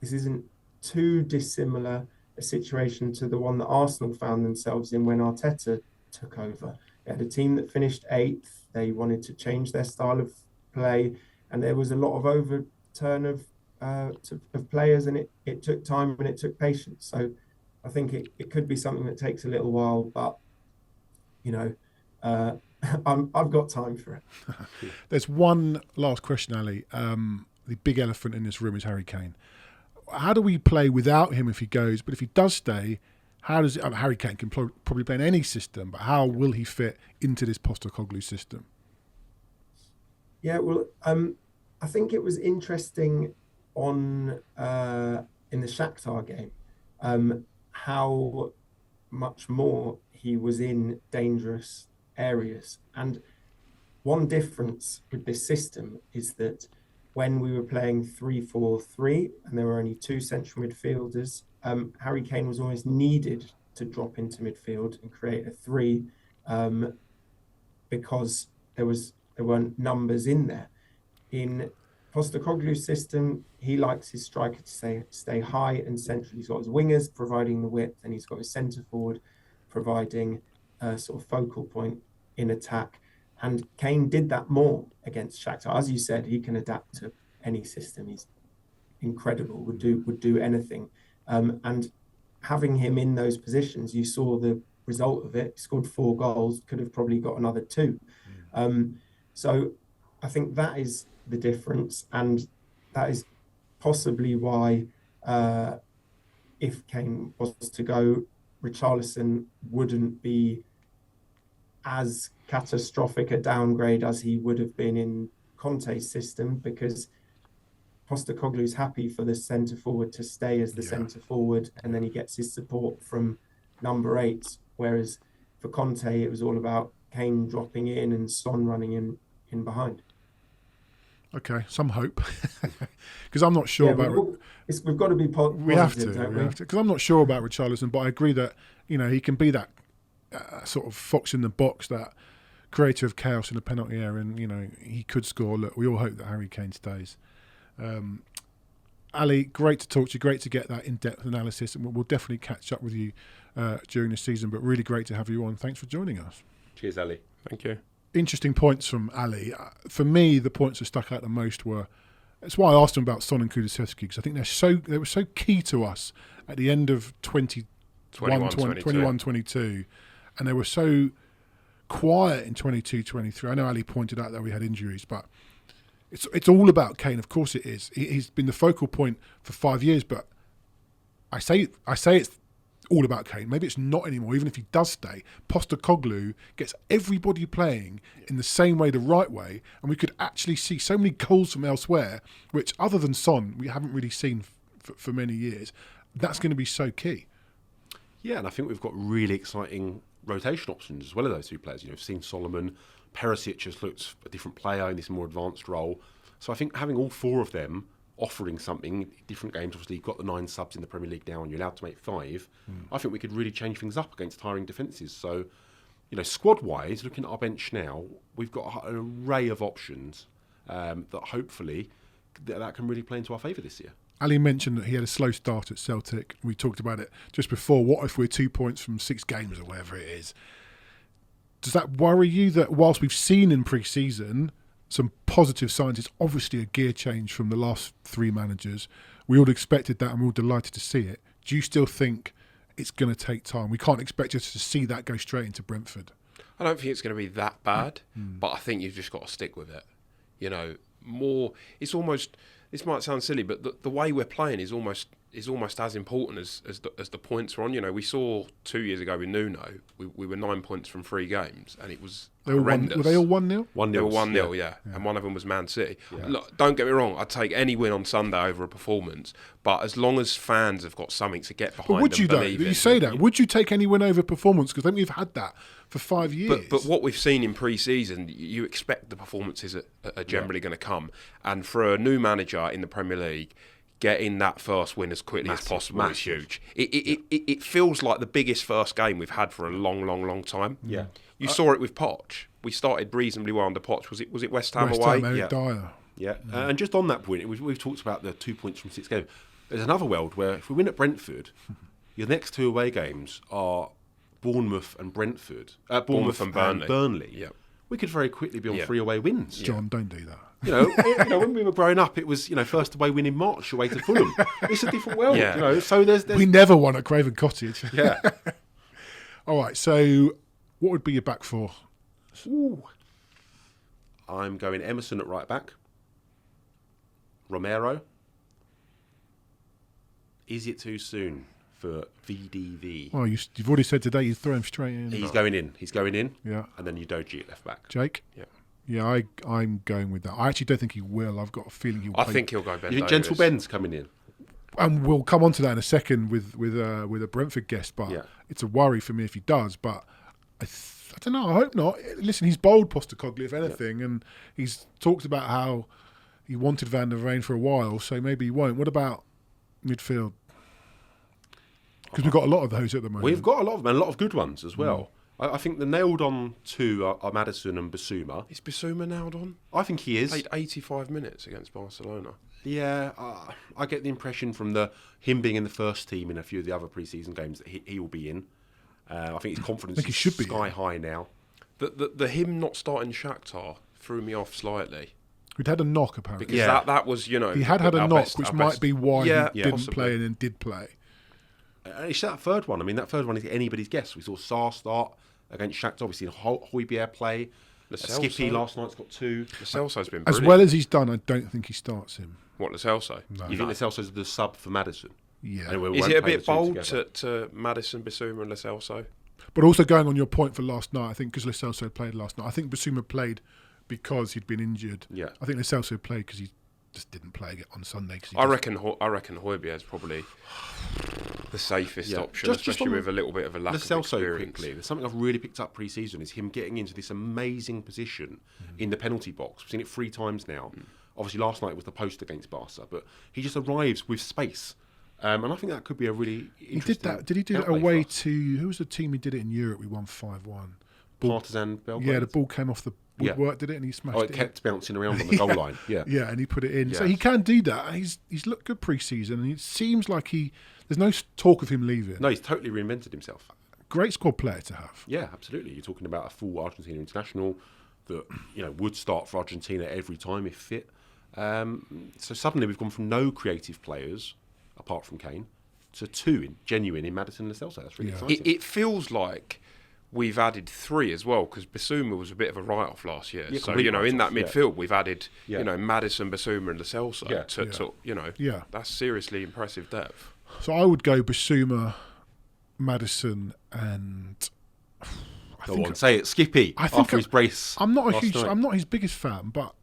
this isn't too dissimilar a situation to the one that Arsenal found themselves in when Arteta took over. They had a team that finished 8th. They wanted to change their style of play, and there was a lot of overturn of players, and it took time and it took patience. So I think it could be something that takes a little while, but I've got time for it. There's one last question, Ali. The big elephant in this room is Harry Kane. How do we play without him if he goes? But if he does stay, how does Harry Kane can probably play in any system, but how will he fit into this Postecoglou system? Yeah, well, I think it was interesting in the Shakhtar game how much more he was in dangerous areas. And one difference with this system is that when we were playing 3-4-3 and there were only 2 central midfielders, Harry Kane was always needed to drop into midfield and create a 3 because there weren't numbers in there. In Postecoglou's system, he likes his striker to stay high and central. He's got his wingers providing the width, and he's got his centre forward providing a sort of focal point in attack. And Kane did that more against Shakhtar. As you said, he can adapt to any system. He's incredible, would do anything. And having him in those positions, you saw the result of it. He scored 4 goals, could have probably got another 2. So I think that is the difference, and that is possibly why if Kane was to go, Richarlison wouldn't be as catastrophic a downgrade as he would have been in Conte's system, because Postecoglou's happy for the centre forward to stay as the centre forward, and then he gets his support from number 8. Whereas for Conte, it was all about Kane dropping in and Son running in behind. Okay, some hope, because I'm not sure about. We've got to be positive. We have to, because I'm not sure about Richarlison, but I agree that he can be that sort of fox in the box, that creator of chaos in the penalty area, and he could score. Look, we all hope that Harry Kane stays. Ali, great to talk to you. Great to get that in-depth analysis, and we'll definitely catch up with you during the season. But really great to have you on. Thanks for joining us. Cheers, Ali. Thank you. Interesting points from Ali. For me, the points that stuck out the most were. That's why I asked him about Son and Kulusevski, because I think they were so key to us at the end of 21-22, and they were so quiet in 22-23. I know Ali pointed out that we had injuries, but it's all about Kane. Of course it is. He's been the focal point for 5 years, but I say it's all about Kane. Maybe it's not anymore, even if he does stay. Postecoglou gets everybody playing in the same way, the right way, and we could actually see so many goals from elsewhere, which other than Son, we haven't really seen for many years. That's going to be so key. Yeah, and I think we've got really exciting rotation options as well as those 2 players. We've seen Solomon. Perisic has looked a different player in this more advanced role. So I think having all 4 of them offering something, different games, obviously you've got the 9 subs in the Premier League now and you're allowed to make 5, I think we could really change things up against tiring defences. So, squad-wise, looking at our bench now, we've got an array of options that hopefully that can really play into our favour this year. Ali mentioned that he had a slow start at Celtic. We talked about it just before. What if we're 2 points from 6 games or whatever it is? Does that worry you that whilst we've seen in pre-season some positive signs, it's obviously a gear change from the last 3 managers. We all expected that and we're all delighted to see it. Do you still think it's going to take time? We can't expect us to see that go straight into Brentford. I don't think it's going to be that bad, but I think you've just got to stick with it. It's almost this might sound silly, but the way we're playing is almost as important as the points are on. You know, we saw 2 years ago with Nuno, we were 9 points from 3 games, and it was horrendous. Were they all 1-0? 1-0. They were 1-0, yeah. And one of them was Man City. Yeah. Look, don't get me wrong, I'd take any win on Sunday over a performance, but as long as fans have got something to get behind, but would you though? You say that? Would you take any win over performance? Because I think we've had that for 5 years. But what we've seen in pre-season, you expect the performances are generally going to come, and for a new manager in the Premier League, getting that first win as quickly as possible is huge. It feels like the biggest first game we've had for a long time. Yeah, you saw it with Poch. We started reasonably well under Poch. Was it West Ham West away? Ham, Eric Dyer. Yeah. And just on that point, we've talked about the 2 points from 6 games. There's another world where if we win at Brentford, your next 2 away games are Bournemouth and Brentford. Bournemouth and Burnley. Yeah. We could very quickly be on 3 away wins. John, don't do that. You know, when we were growing up, it was first away win in March away to Fulham. It's a different world. Yeah. You know, so there's We never won at Craven Cottage. yeah. All right. So, what would be your back four? Ooh. I'm going Emerson at right back. Romero. Is it too soon for VDV? Well, you've already said today you'd throw him straight in. He's going in. Yeah. And then Udogie at left back. Jake? Yeah. Yeah, I'm going with that. I actually don't think he will. I've got a feeling he'll. I think he'll go Ben You think Davies. Gentle Ben's coming in? And we'll come on to that in a second with a Brentford guest. But it's a worry for me if he does. But I don't know. I hope not. Listen, he's bold, Postecoglou, if anything, and he's talked about how he wanted Van der Veen for a while. So maybe he won't. What about midfield? Because we've got a lot of those at the moment. We've got a lot of them, and a lot of good ones as well. I think the nailed on 2 are Maddison and Basuma. Is Basuma nailed on? I think he is. Played 85 minutes against Barcelona. Yeah, I get the impression from him being in the first team in a few of the other pre-season games that he will be in. I think his confidence is sky high now. The him not starting Shakhtar threw me off slightly. We'd had a knock apparently. Because that was, you know... He had a knock, which might be why he didn't play and then did play. It's that third one. I mean, that third one is anybody's guess. We saw Sarr start against Shakhtar. Obviously, Højbjerg play. Skippy last night's got 2. Lo Celso's been brilliant. As well as he's done, I don't think he starts him. What, Lo Celso? No. You think Lo Celso's the sub for Maddison? Yeah. Is it a bit bold to Maddison, Basuma and Lo Celso? But also going on your point for last night, I think because Lo Celso played last night, I think Basuma played because he'd been injured. Yeah. I think Lo Celso played because he just didn't play on Sunday. I reckon Højbjerg is probably the safest option, especially with a little bit of a lack of experience. Quickly, there's something I've really picked up pre-season is him getting into this amazing position in the penalty box. We've seen it 3 times now. Obviously, last night was the post against Barca, but he just arrives with space. And I think that could be a really interesting... He did that. Did he do it away to... Who was the team he did it in Europe? We won 5-1. Partizan Belgrade? Yeah, the ball came off the woodwork, did it? And he smashed it. It kept bouncing around on the goal line. Yeah. Yeah, and he put it in. So he can do that. And he's looked good pre-season. And it seems like there's no talk of him leaving. No, he's totally reinvented himself. Great squad player to have. Yeah, absolutely. You're talking about a full Argentina international that would start for Argentina every time if fit. So suddenly we've gone from no creative players, apart from Kane, to 2 genuine in Maddison and Lo Celso. That's really exciting. It feels like we've added 3 as well, because Basuma was a bit of a write-off last year. Yeah, so, in that midfield, we've added, Maddison, Basuma and Lo Celso. That's seriously impressive depth. So I would go Basuma, Maddison and... Go on, say it, Skippy, after his brace. I'm not his biggest fan, but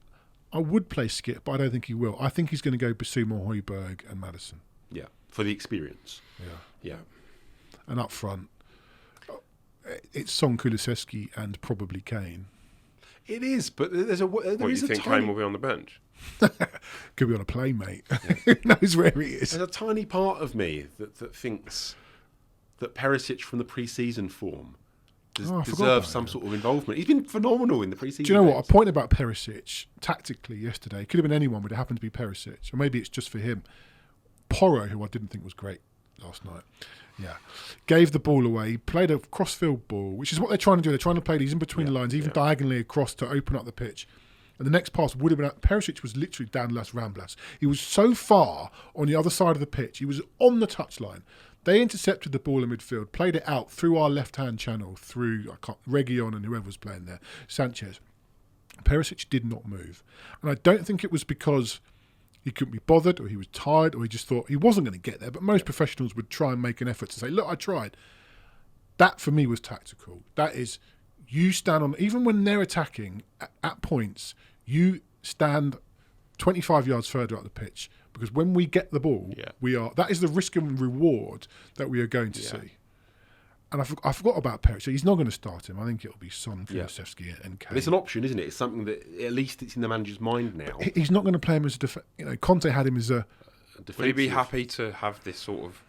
I would play Skip, but I don't think he will. I think he's going to go Basuma, Højbjerg and Maddison. Yeah, for the experience. Yeah. And up front, it's Son, Kulusevski and probably Kane. It is, but there's a... What, do you think Kane will be on the bench? Could be on a plane, mate. Who knows where he is? There's a tiny part of me that thinks that Perisic from the pre-season form deserves some sort of involvement. He's been phenomenal in the pre-season. Do you know what? A point about Perisic, tactically yesterday, it could have been anyone, but it happened to be Perisic. Or maybe it's just for him. Porro, who I didn't think was great last night, gave the ball away. He played a cross-field ball, which is what they're trying to do. They're trying to play these in between the lines, even diagonally across to open up the pitch. And the next pass would have been... Perisic was literally down Las Ramblas. He was so far on the other side of the pitch. He was on the touchline. They intercepted the ball in midfield, played it out through our left-hand channel, through Reguilon and whoever was playing there, Sanchez. Perisic did not move. And I don't think it was because he couldn't be bothered, or he was tired, or he just thought he wasn't going to get there. But most professionals would try and make an effort to say, look, I tried. That for me was tactical. That is, you stand on, even when they're attacking at points, you stand 25 yards further up the pitch, because when we get the ball, that is the risk and reward that we are going to see. And I forgot about Perisic. He's not going to start him. I think it'll be Son, Kulusevski and Kane. But it's an option, isn't it? It's something that at least it's in the manager's mind now. He's not going to play him as a Conte had him as a defensive. Would he be happy to have this sort of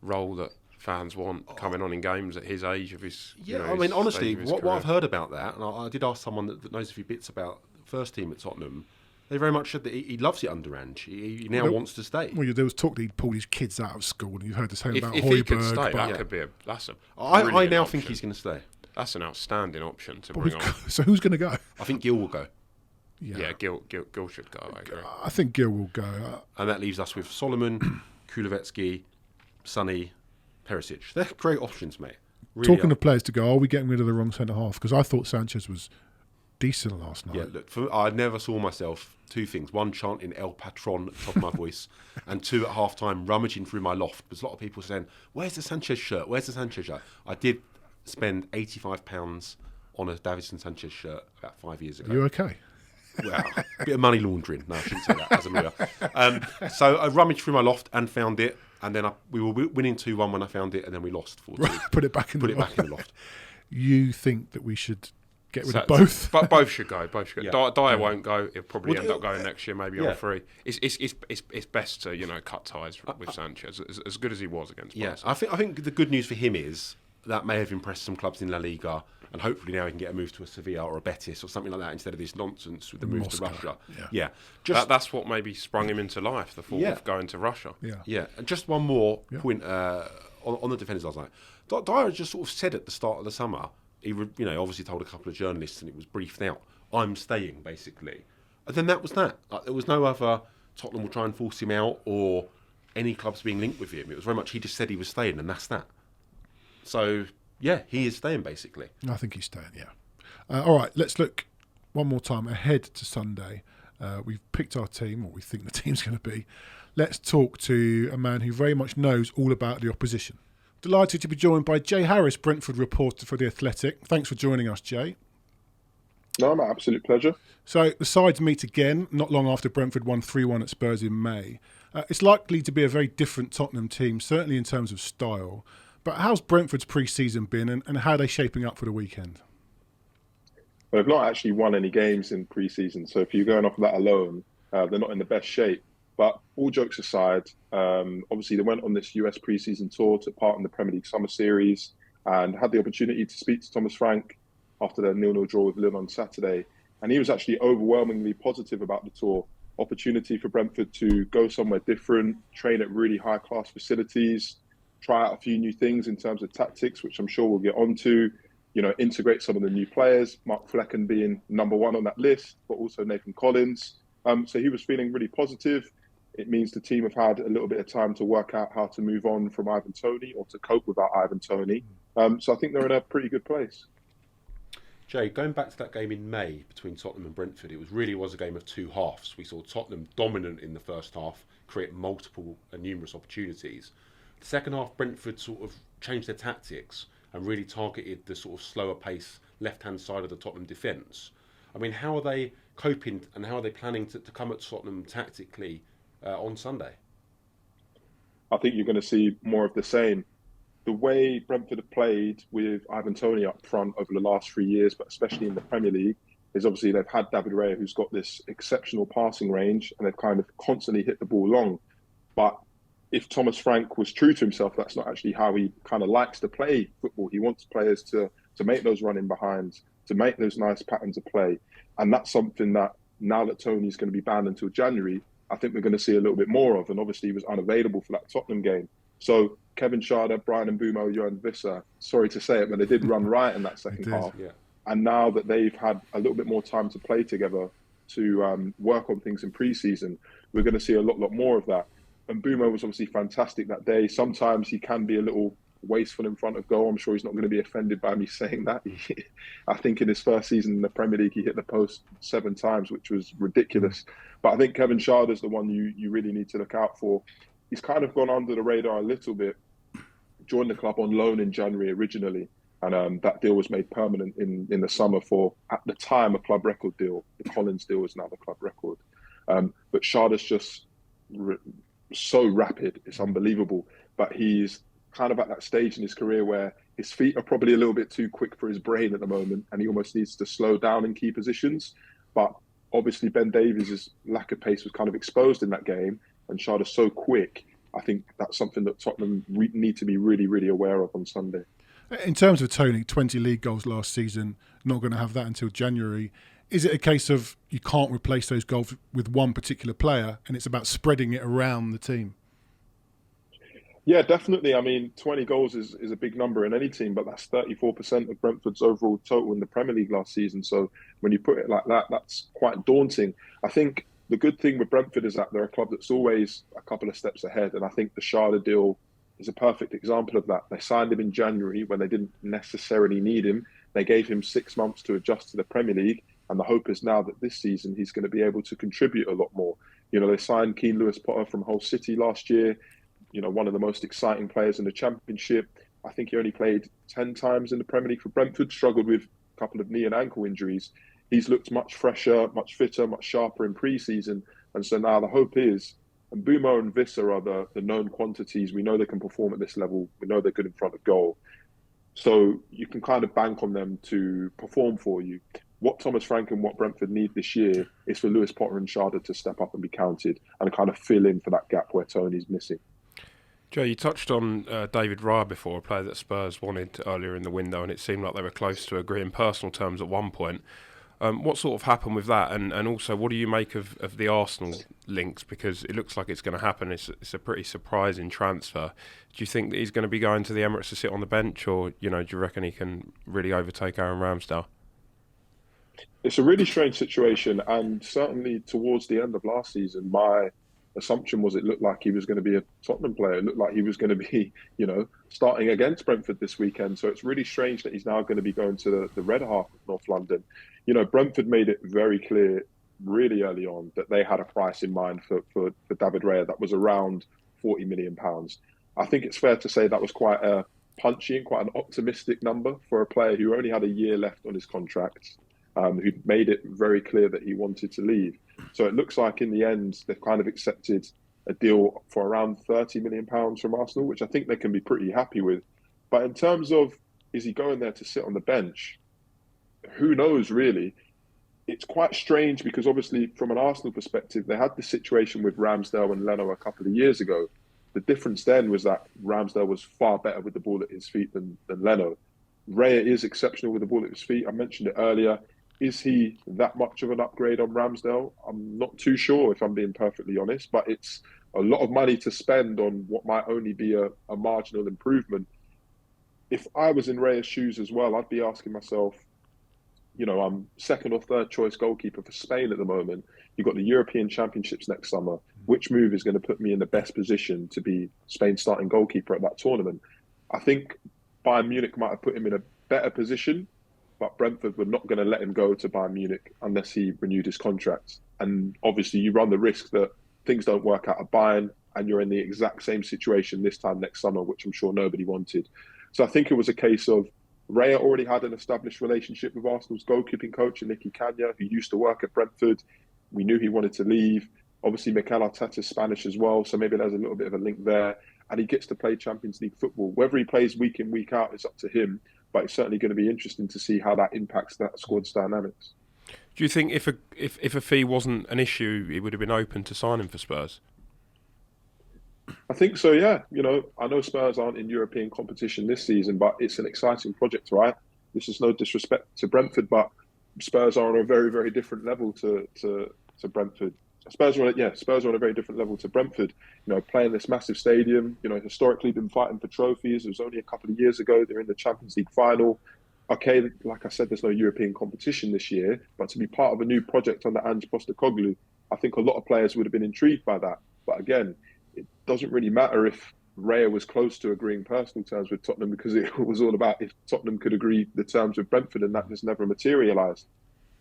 role that fans want coming on in games at his age of his? I mean, honestly, what I've heard about that, and I did ask someone that knows a few bits about the first team at Tottenham. They very much said that he loves it under Ange. He now wants to stay. Well, there was talk that he'd pull his kids out of school, and you've heard the same about Højbjerg. If he could stay, that could be that's a. I now think he's going to stay. That's an outstanding option to bring on. So who's going to go? I think Gil will go. Yeah, Gil should go. I agree. I think Gil will go. And that leaves us with Solomon, Kulusevski, Sonny, Perisic. They're great options, mate. Really Talking of players to go, are we getting rid of the wrong centre half? Because I thought Sanchez was decent last night. Yeah, look, I never saw myself two things. One, chanting El Patron at the top of my voice, and two, at half-time, rummaging through my loft. There's a lot of people saying, where's the Sanchez shirt? Where's the Sanchez shirt? I did spend £85 on a Davinson Sanchez shirt about 5 years ago. Are you okay? Well, a bit of money laundering. No, I shouldn't say that as a mirror. So I rummaged through my loft and found it, and then we were winning 2-1 when I found it, and then we lost 4-2. Put it back in the loft. You think that we should get rid of both? But both should go. Dyer won't go. He'll probably end up going next year, maybe on free. It's best to cut ties with Sanchez, as good as he was against Barca. I think the good news for him is that may have impressed some clubs in La Liga, and hopefully now he can get a move to a Sevilla or a Betis or something like that instead of this nonsense with the move to Russia. That's what maybe sprung him into life, the thought of going to Russia. And just one more point on the defenders last night. Dyer just sort of said at the start of the summer, he obviously told a couple of journalists, and it was briefed out, I'm staying, basically. And then that was that. There was no other Tottenham will try and force him out or any clubs being linked with him. It was very much he just said he was staying, and that's that. So, he is staying, basically. I think he's staying, all right, let's look one more time ahead to Sunday. We've picked our team, what we think the team's going to be. Let's talk to a man who very much knows all about the opposition. Delighted to be joined by Jay Harris, Brentford reporter for The Athletic. Thanks for joining us, Jay. No, my absolute pleasure. So the sides meet again, not long after Brentford won 3-1 at Spurs in May. It's likely to be a very different Tottenham team, certainly in terms of style. But how's Brentford's pre-season been, and how are they shaping up for the weekend? Well, they've not actually won any games in pre-season, so if you're going off that alone, they're not in the best shape. But all jokes aside, obviously they went on this US pre-season tour, took part in the Premier League Summer Series, and had the opportunity to speak to Thomas Frank after their 0-0 draw with Lille on Saturday. And he was actually overwhelmingly positive about the tour. Opportunity for Brentford to go somewhere different, train at really high-class facilities, try out a few new things in terms of tactics, which I'm sure we'll get onto, integrate some of the new players, Mark Flecken being number one on that list, but also Nathan Collins. So he was feeling really positive. It means the team have had a little bit of time to work out how to move on from Ivan Toney or to cope without Ivan Toney. So I think they're in a pretty good place. Jay, going back to that game in May between Tottenham and Brentford, it really was a game of two halves. We saw Tottenham dominant in the first half, create multiple and numerous opportunities. The second half, Brentford sort of changed their tactics and really targeted the sort of slower pace left-hand side of the Tottenham defence. I mean, how are they coping and how are they planning to come at Tottenham tactically on Sunday? I think you're going to see more of the same. The way Brentford have played with Ivan Toney up front over the last 3 years, but especially in the Premier League, is obviously they've had David Raya, who's got this exceptional passing range, and they've kind of constantly hit the ball long. But if Thomas Frank was true to himself, that's not actually how he kind of likes to play football. He wants players to make those running behinds, to make those nice patterns of play. And that's something that now that Toney's going to be banned until January, I think we're going to see a little bit more of. And obviously he was unavailable for that Tottenham game. So Kevin Schade, Brian Mbeumo, Johan Visser, sorry to say it, but they did run right in that second half. Yeah. And now that they've had a little bit more time to play together, to work on things in pre-season, we're going to see a lot more of that. And Mbeumo was obviously fantastic that day. Sometimes he can be a little wasteful in front of goal. I'm sure he's not going to be offended by me saying that. I think in his first season in the Premier League, he hit the post 7 times, which was ridiculous. But I think Kevin Schade the one you really need to look out for. He's kind of gone under the radar a little bit. Joined the club on loan in January originally, and that deal was made permanent in the summer for, at the time, a club record deal. The Collins deal is now the club record. But Schade's just so rapid, it's unbelievable. But he's kind of at that stage in his career where his feet are probably a little bit too quick for his brain at the moment, and he almost needs to slow down in key positions. But obviously Ben Davies' lack of pace was kind of exposed in that game, and Schade's so quick. I think that's something that Tottenham need to be really, really aware of on Sunday. In terms of Tony, 20 league goals last season, not going to have that until January. Is it a case of you can't replace those goals with one particular player, and it's about spreading it around the team? Yeah, definitely. I mean, 20 goals is a big number in any team, but that's 34% of Brentford's overall total in the Premier League last season. So when you put it like that, that's quite daunting. I think the good thing with Brentford is that they're a club that's always a couple of steps ahead. And I think the Schade deal is a perfect example of that. They signed him in January when they didn't necessarily need him. They gave him 6 months to adjust to the Premier League. And the hope is now that this season he's going to be able to contribute a lot more. You know, they signed Keane Lewis-Potter from Hull City last year. You know, one of the most exciting players in the Championship. I think he only played 10 times in the Premier League for Brentford, struggled with a couple of knee and ankle injuries. He's looked much fresher, much fitter, much sharper in pre-season. And so now the hope is, and Bumo and Visser are the known quantities. We know they can perform at this level. We know they're good in front of goal. So you can kind of bank on them to perform for you. What Thomas Frank and what Brentford need this year is for Lewis-Potter and Schade to step up and be counted and kind of fill in for that gap where Tony's missing. Joe, you touched on David Raya before, a player that Spurs wanted earlier in the window, and it seemed like they were close to agreeing personal terms at one point. What sort of happened with that? And also, what do you make of the Arsenal links? Because it looks like it's going to happen. It's a pretty surprising transfer. Do you think that he's going to be going to the Emirates to sit on the bench, or do you reckon he can really overtake Aaron Ramsdale? It's a really strange situation, and certainly towards the end of last season, my assumption was it looked like he was going to be a Tottenham player. It looked like he was going to be, starting against Brentford this weekend. So it's really strange that he's now going to be going to the red half of North London. Brentford made it very clear really early on that they had a price in mind for David Raya that was around £40 million. I think it's fair to say that was quite a punchy and quite an optimistic number for a player who only had a year left on his contract, who made it very clear that he wanted to leave. So it looks like in the end, they've kind of accepted a deal for around £30 million from Arsenal, which I think they can be pretty happy with. But in terms of, is he going there to sit on the bench? Who knows, really? It's quite strange because obviously from an Arsenal perspective, they had this situation with Ramsdale and Leno a couple of years ago. The difference then was that Ramsdale was far better with the ball at his feet than Leno. Raya is exceptional with the ball at his feet. I mentioned it earlier. Is he that much of an upgrade on Ramsdale? I'm not too sure, if I'm being perfectly honest, but it's a lot of money to spend on what might only be a marginal improvement. If I was in Raya's shoes as well, I'd be asking myself, I'm second or third choice goalkeeper for Spain at the moment. You've got the European Championships next summer. Which move is going to put me in the best position to be Spain's starting goalkeeper at that tournament? I think Bayern Munich might have put him in a better position, but Brentford were not going to let him go to Bayern Munich unless he renewed his contract. And obviously you run the risk that things don't work out at Bayern and you're in the exact same situation this time next summer, which I'm sure nobody wanted. So I think it was a case of Raya already had an established relationship with Arsenal's goalkeeping coach, Nicky Kanya, who used to work at Brentford. We knew he wanted to leave. Obviously, Mikel Arteta's Spanish as well, so maybe there's a little bit of a link there. And he gets to play Champions League football. Whether he plays week in, week out, is up to him. But it's certainly going to be interesting to see how that impacts that squad's dynamics. Do you think if a fee wasn't an issue, it would have been open to signing for Spurs? I think so, yeah. I know Spurs aren't in European competition this season, but it's an exciting project, right? This is no disrespect to Brentford, but Spurs are on a very, very different level to Brentford. Spurs are on a very different level to Brentford. Playing this massive stadium, historically been fighting for trophies. It was only a couple of years ago. They're in the Champions League final. Okay, like I said, there's no European competition this year, but to be part of a new project under Ange Postecoglou, I think a lot of players would have been intrigued by that. But again, it doesn't really matter if Raya was close to agreeing personal terms with Tottenham because it was all about if Tottenham could agree the terms with Brentford, and that just never materialised.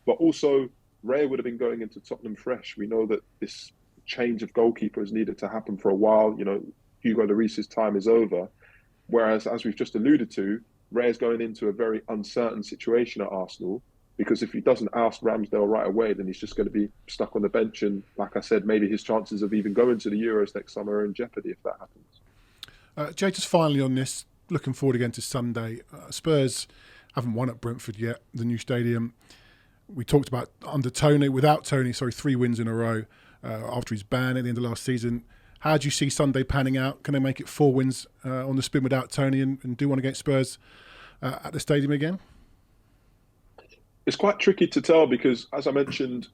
But also, Raya would have been going into Tottenham fresh. We know that this change of goalkeepers needed to happen for a while. You know, Hugo Lloris's time is over. Whereas, as we've just alluded to, Raya's going into a very uncertain situation at Arsenal, because if he doesn't oust Ramsdale right away, then he's just going to be stuck on the bench. And like I said, maybe his chances of even going to the Euros next summer are in jeopardy if that happens. Jay, just finally on this, looking forward again to Sunday. Spurs haven't won at Brentford yet, the new stadium. We talked about without Tony, 3 wins in a row after his ban at the end of last season. How do you see Sunday panning out? Can they make it 4 wins on the spin without Tony and do one against Spurs at the stadium again? It's quite tricky to tell because, as I mentioned,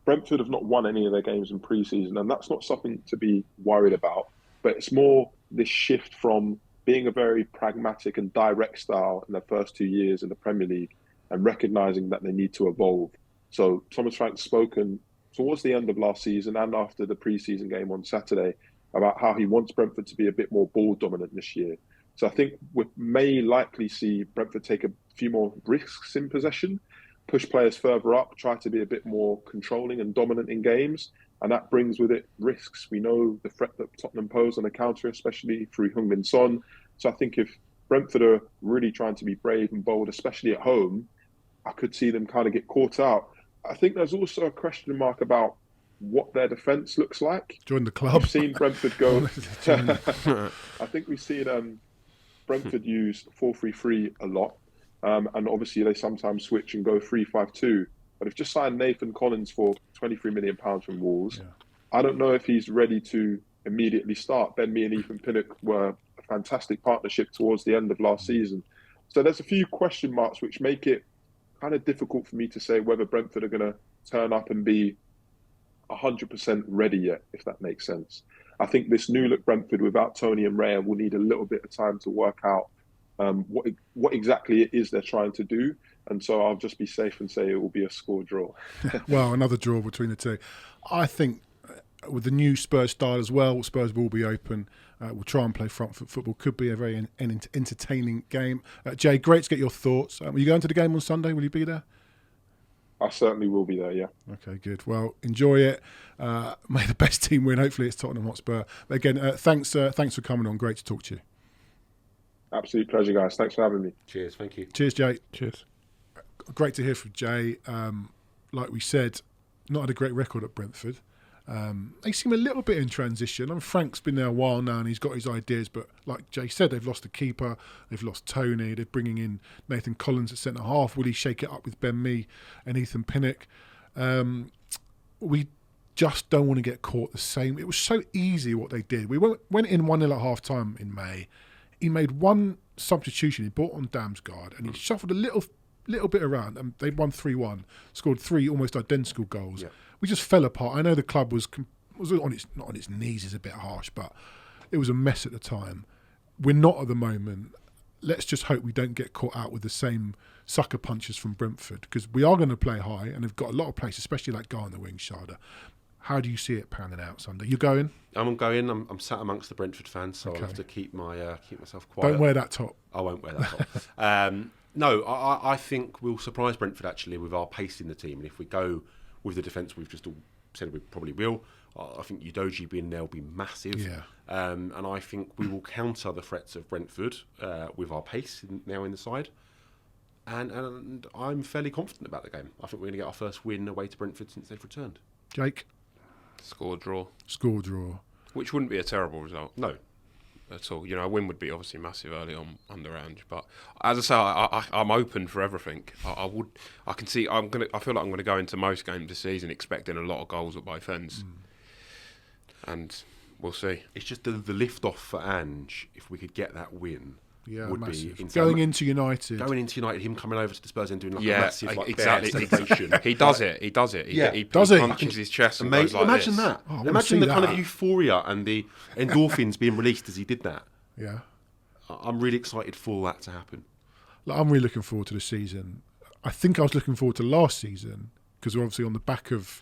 Brentford have not won any of their games in pre-season, and that's not something to be worried about. But it's more this shift from being a very pragmatic and direct style in their first 2 years in the Premier League and recognising that they need to evolve. So Thomas Frank's spoken towards the end of last season and after the pre-season game on Saturday about how he wants Brentford to be a bit more ball dominant this year. So I think we may likely see Brentford take a few more risks in possession, push players further up, try to be a bit more controlling and dominant in games. And that brings with it risks. We know the threat that Tottenham pose on the counter, especially through Heung-min Son. So I think if Brentford are really trying to be brave and bold, especially at home, I could see them kind of get caught out. I think there's also a question mark about what their defence looks like. Join the club. We've seen Brentford go... I think we've seen Brentford use 4-3-3 a lot. And obviously they sometimes switch and go 3-5-2. But they've just signed Nathan Collins for £23 million from Wolves. Yeah. I don't know if he's ready to immediately start. Ben Mee and Ethan Pinnock were a fantastic partnership towards the end of last season. So there's a few question marks which make it kind of difficult for me to say whether Brentford are going to turn up and be 100% ready yet, if that makes sense. I think this new look Brentford without Tony and Raya will need a little bit of time to work out what exactly it is they're trying to do. And so I'll just be safe and say it will be a score draw. Well, another draw between the two. I think with the new Spurs style as well, Spurs will be open. We'll try and play front foot football. Could be a very entertaining game. Jay, great to get your thoughts. Are you going to the game on Sunday? Will you be there? I certainly will be there, yeah. Okay, good. Well, enjoy it. May the best team win. Hopefully it's Tottenham Hotspur. But again, thanks for coming on. Great to talk to you. Absolute pleasure, guys. Thanks for having me. Cheers, thank you. Cheers, Jay. Cheers. Great to hear from Jay. Like we said, not had a great record at Brentford. They seem a little bit in transition. Frank's been there a while now and he's got his ideas, but like Jay said, they've lost the keeper, they've lost Tony, they're bringing in Nathan Collins at centre-half. Will he shake it up with Ben Mee and Ethan Pinnock? We just don't want to get caught the same. It was so easy what they did. We went in 1-0 at half-time in May. He made one substitution. He brought on Damsgaard and he shuffled a little bit around and they won 3-1, scored 3 almost identical goals. Yeah. We just fell apart. I know the club was on its, not on its knees is a bit harsh, but it was a mess at the time. We're not at the moment. Let's just hope we don't get caught out with the same sucker punches from Brentford, because we are going to play high and they've got a lot of places, especially like guy on the wing, Sharda. How do you see it panning out Sunday? You going? I'm going. I'm sat amongst the Brentford fans, so I'll have to keep myself quiet. Don't wear that top. I won't wear that top. No, I think we'll surprise Brentford actually with our pace in the team, and if we go with the defence we've just all said we probably will, I think Udogie being there will be massive. Yeah. And I think we will counter the threats of Brentford with our pace now in the side. And I'm fairly confident about the game. I think we're going to get our first win away to Brentford since they've returned. Jake? Score draw. Which wouldn't be a terrible result. No. At all. A win would be obviously massive early on under Ange, but as I say, I'm open for everything. I feel like I'm going to go into most games this season expecting a lot of goals at both ends, and we'll see. It's just the lift off for Ange. If we could get that win, would massive. Be going into United, him coming over to the Spurs and doing like a massive exactly. He does it. He punches his chest and goes like imagine this. That. Imagine the kind of euphoria and the endorphins being released as he did that. Yeah, I'm really excited for that to happen. I'm really looking forward to the season. I think I was looking forward to last season because we're obviously on the back of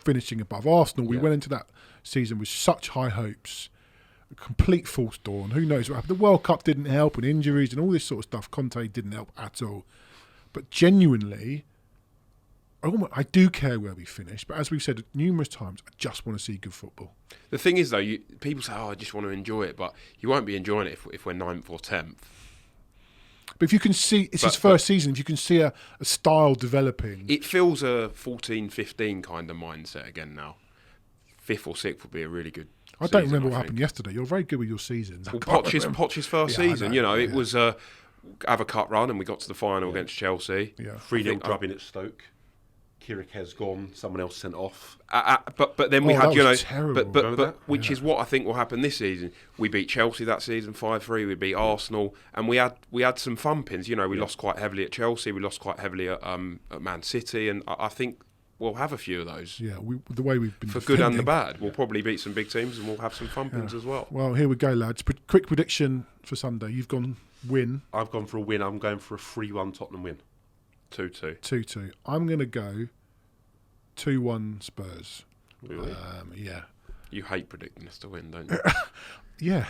finishing above Arsenal. We went into that season with such high hopes. a complete false dawn. Who knows what happened? The World Cup didn't help, and injuries and all this sort of stuff. Conte didn't help at all. But genuinely, I do care where we finish. But as we've said numerous times, I just want to see good football. The thing is, though, people say, I just want to enjoy it. But you won't be enjoying it if we're 9th or 10th. But if you can see, it's his first season, if you can see a style developing. It feels a 14-15 kind of mindset again now. 5th or 6th would be a really good I don't remember what happened yesterday. You're very good with your seasons. Well, Poch's first season, it was have a cup run and we got to the final against Chelsea. Yeah. 3-0 drubbing at Stoke. Kirik has gone, someone else sent off. But then we had, terrible. Which is what I think will happen this season. We beat Chelsea that season 5-3. We beat Arsenal, and we had some thumpings. We lost quite heavily at Chelsea. We lost quite heavily at Man City, and I think we'll have a few of those. Yeah, the way we've been for good and the bad. We'll probably beat some big teams, and we'll have some thumpings as well. Well, here we go, lads. Quick prediction for Sunday. You've gone win. I've gone for a win. I'm going for a 3-1 Tottenham win. 2-2. 2-2. I'm going to go 2-1 Spurs. Really? Yeah. You hate predicting us to win, don't you? Yeah.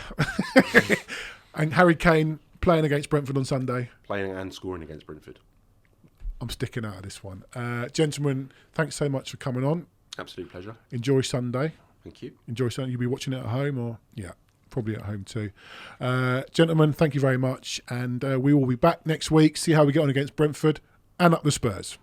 And Harry Kane playing against Brentford on Sunday. Playing and scoring against Brentford. I'm sticking out of this one. Gentlemen, thanks so much for coming on. Absolute pleasure. Enjoy Sunday. Thank you. Enjoy Sunday. You'll be watching it at home or... Yeah, probably at home too. Gentlemen, thank you very much. And we will be back next week, see how we get on against Brentford and up the Spurs.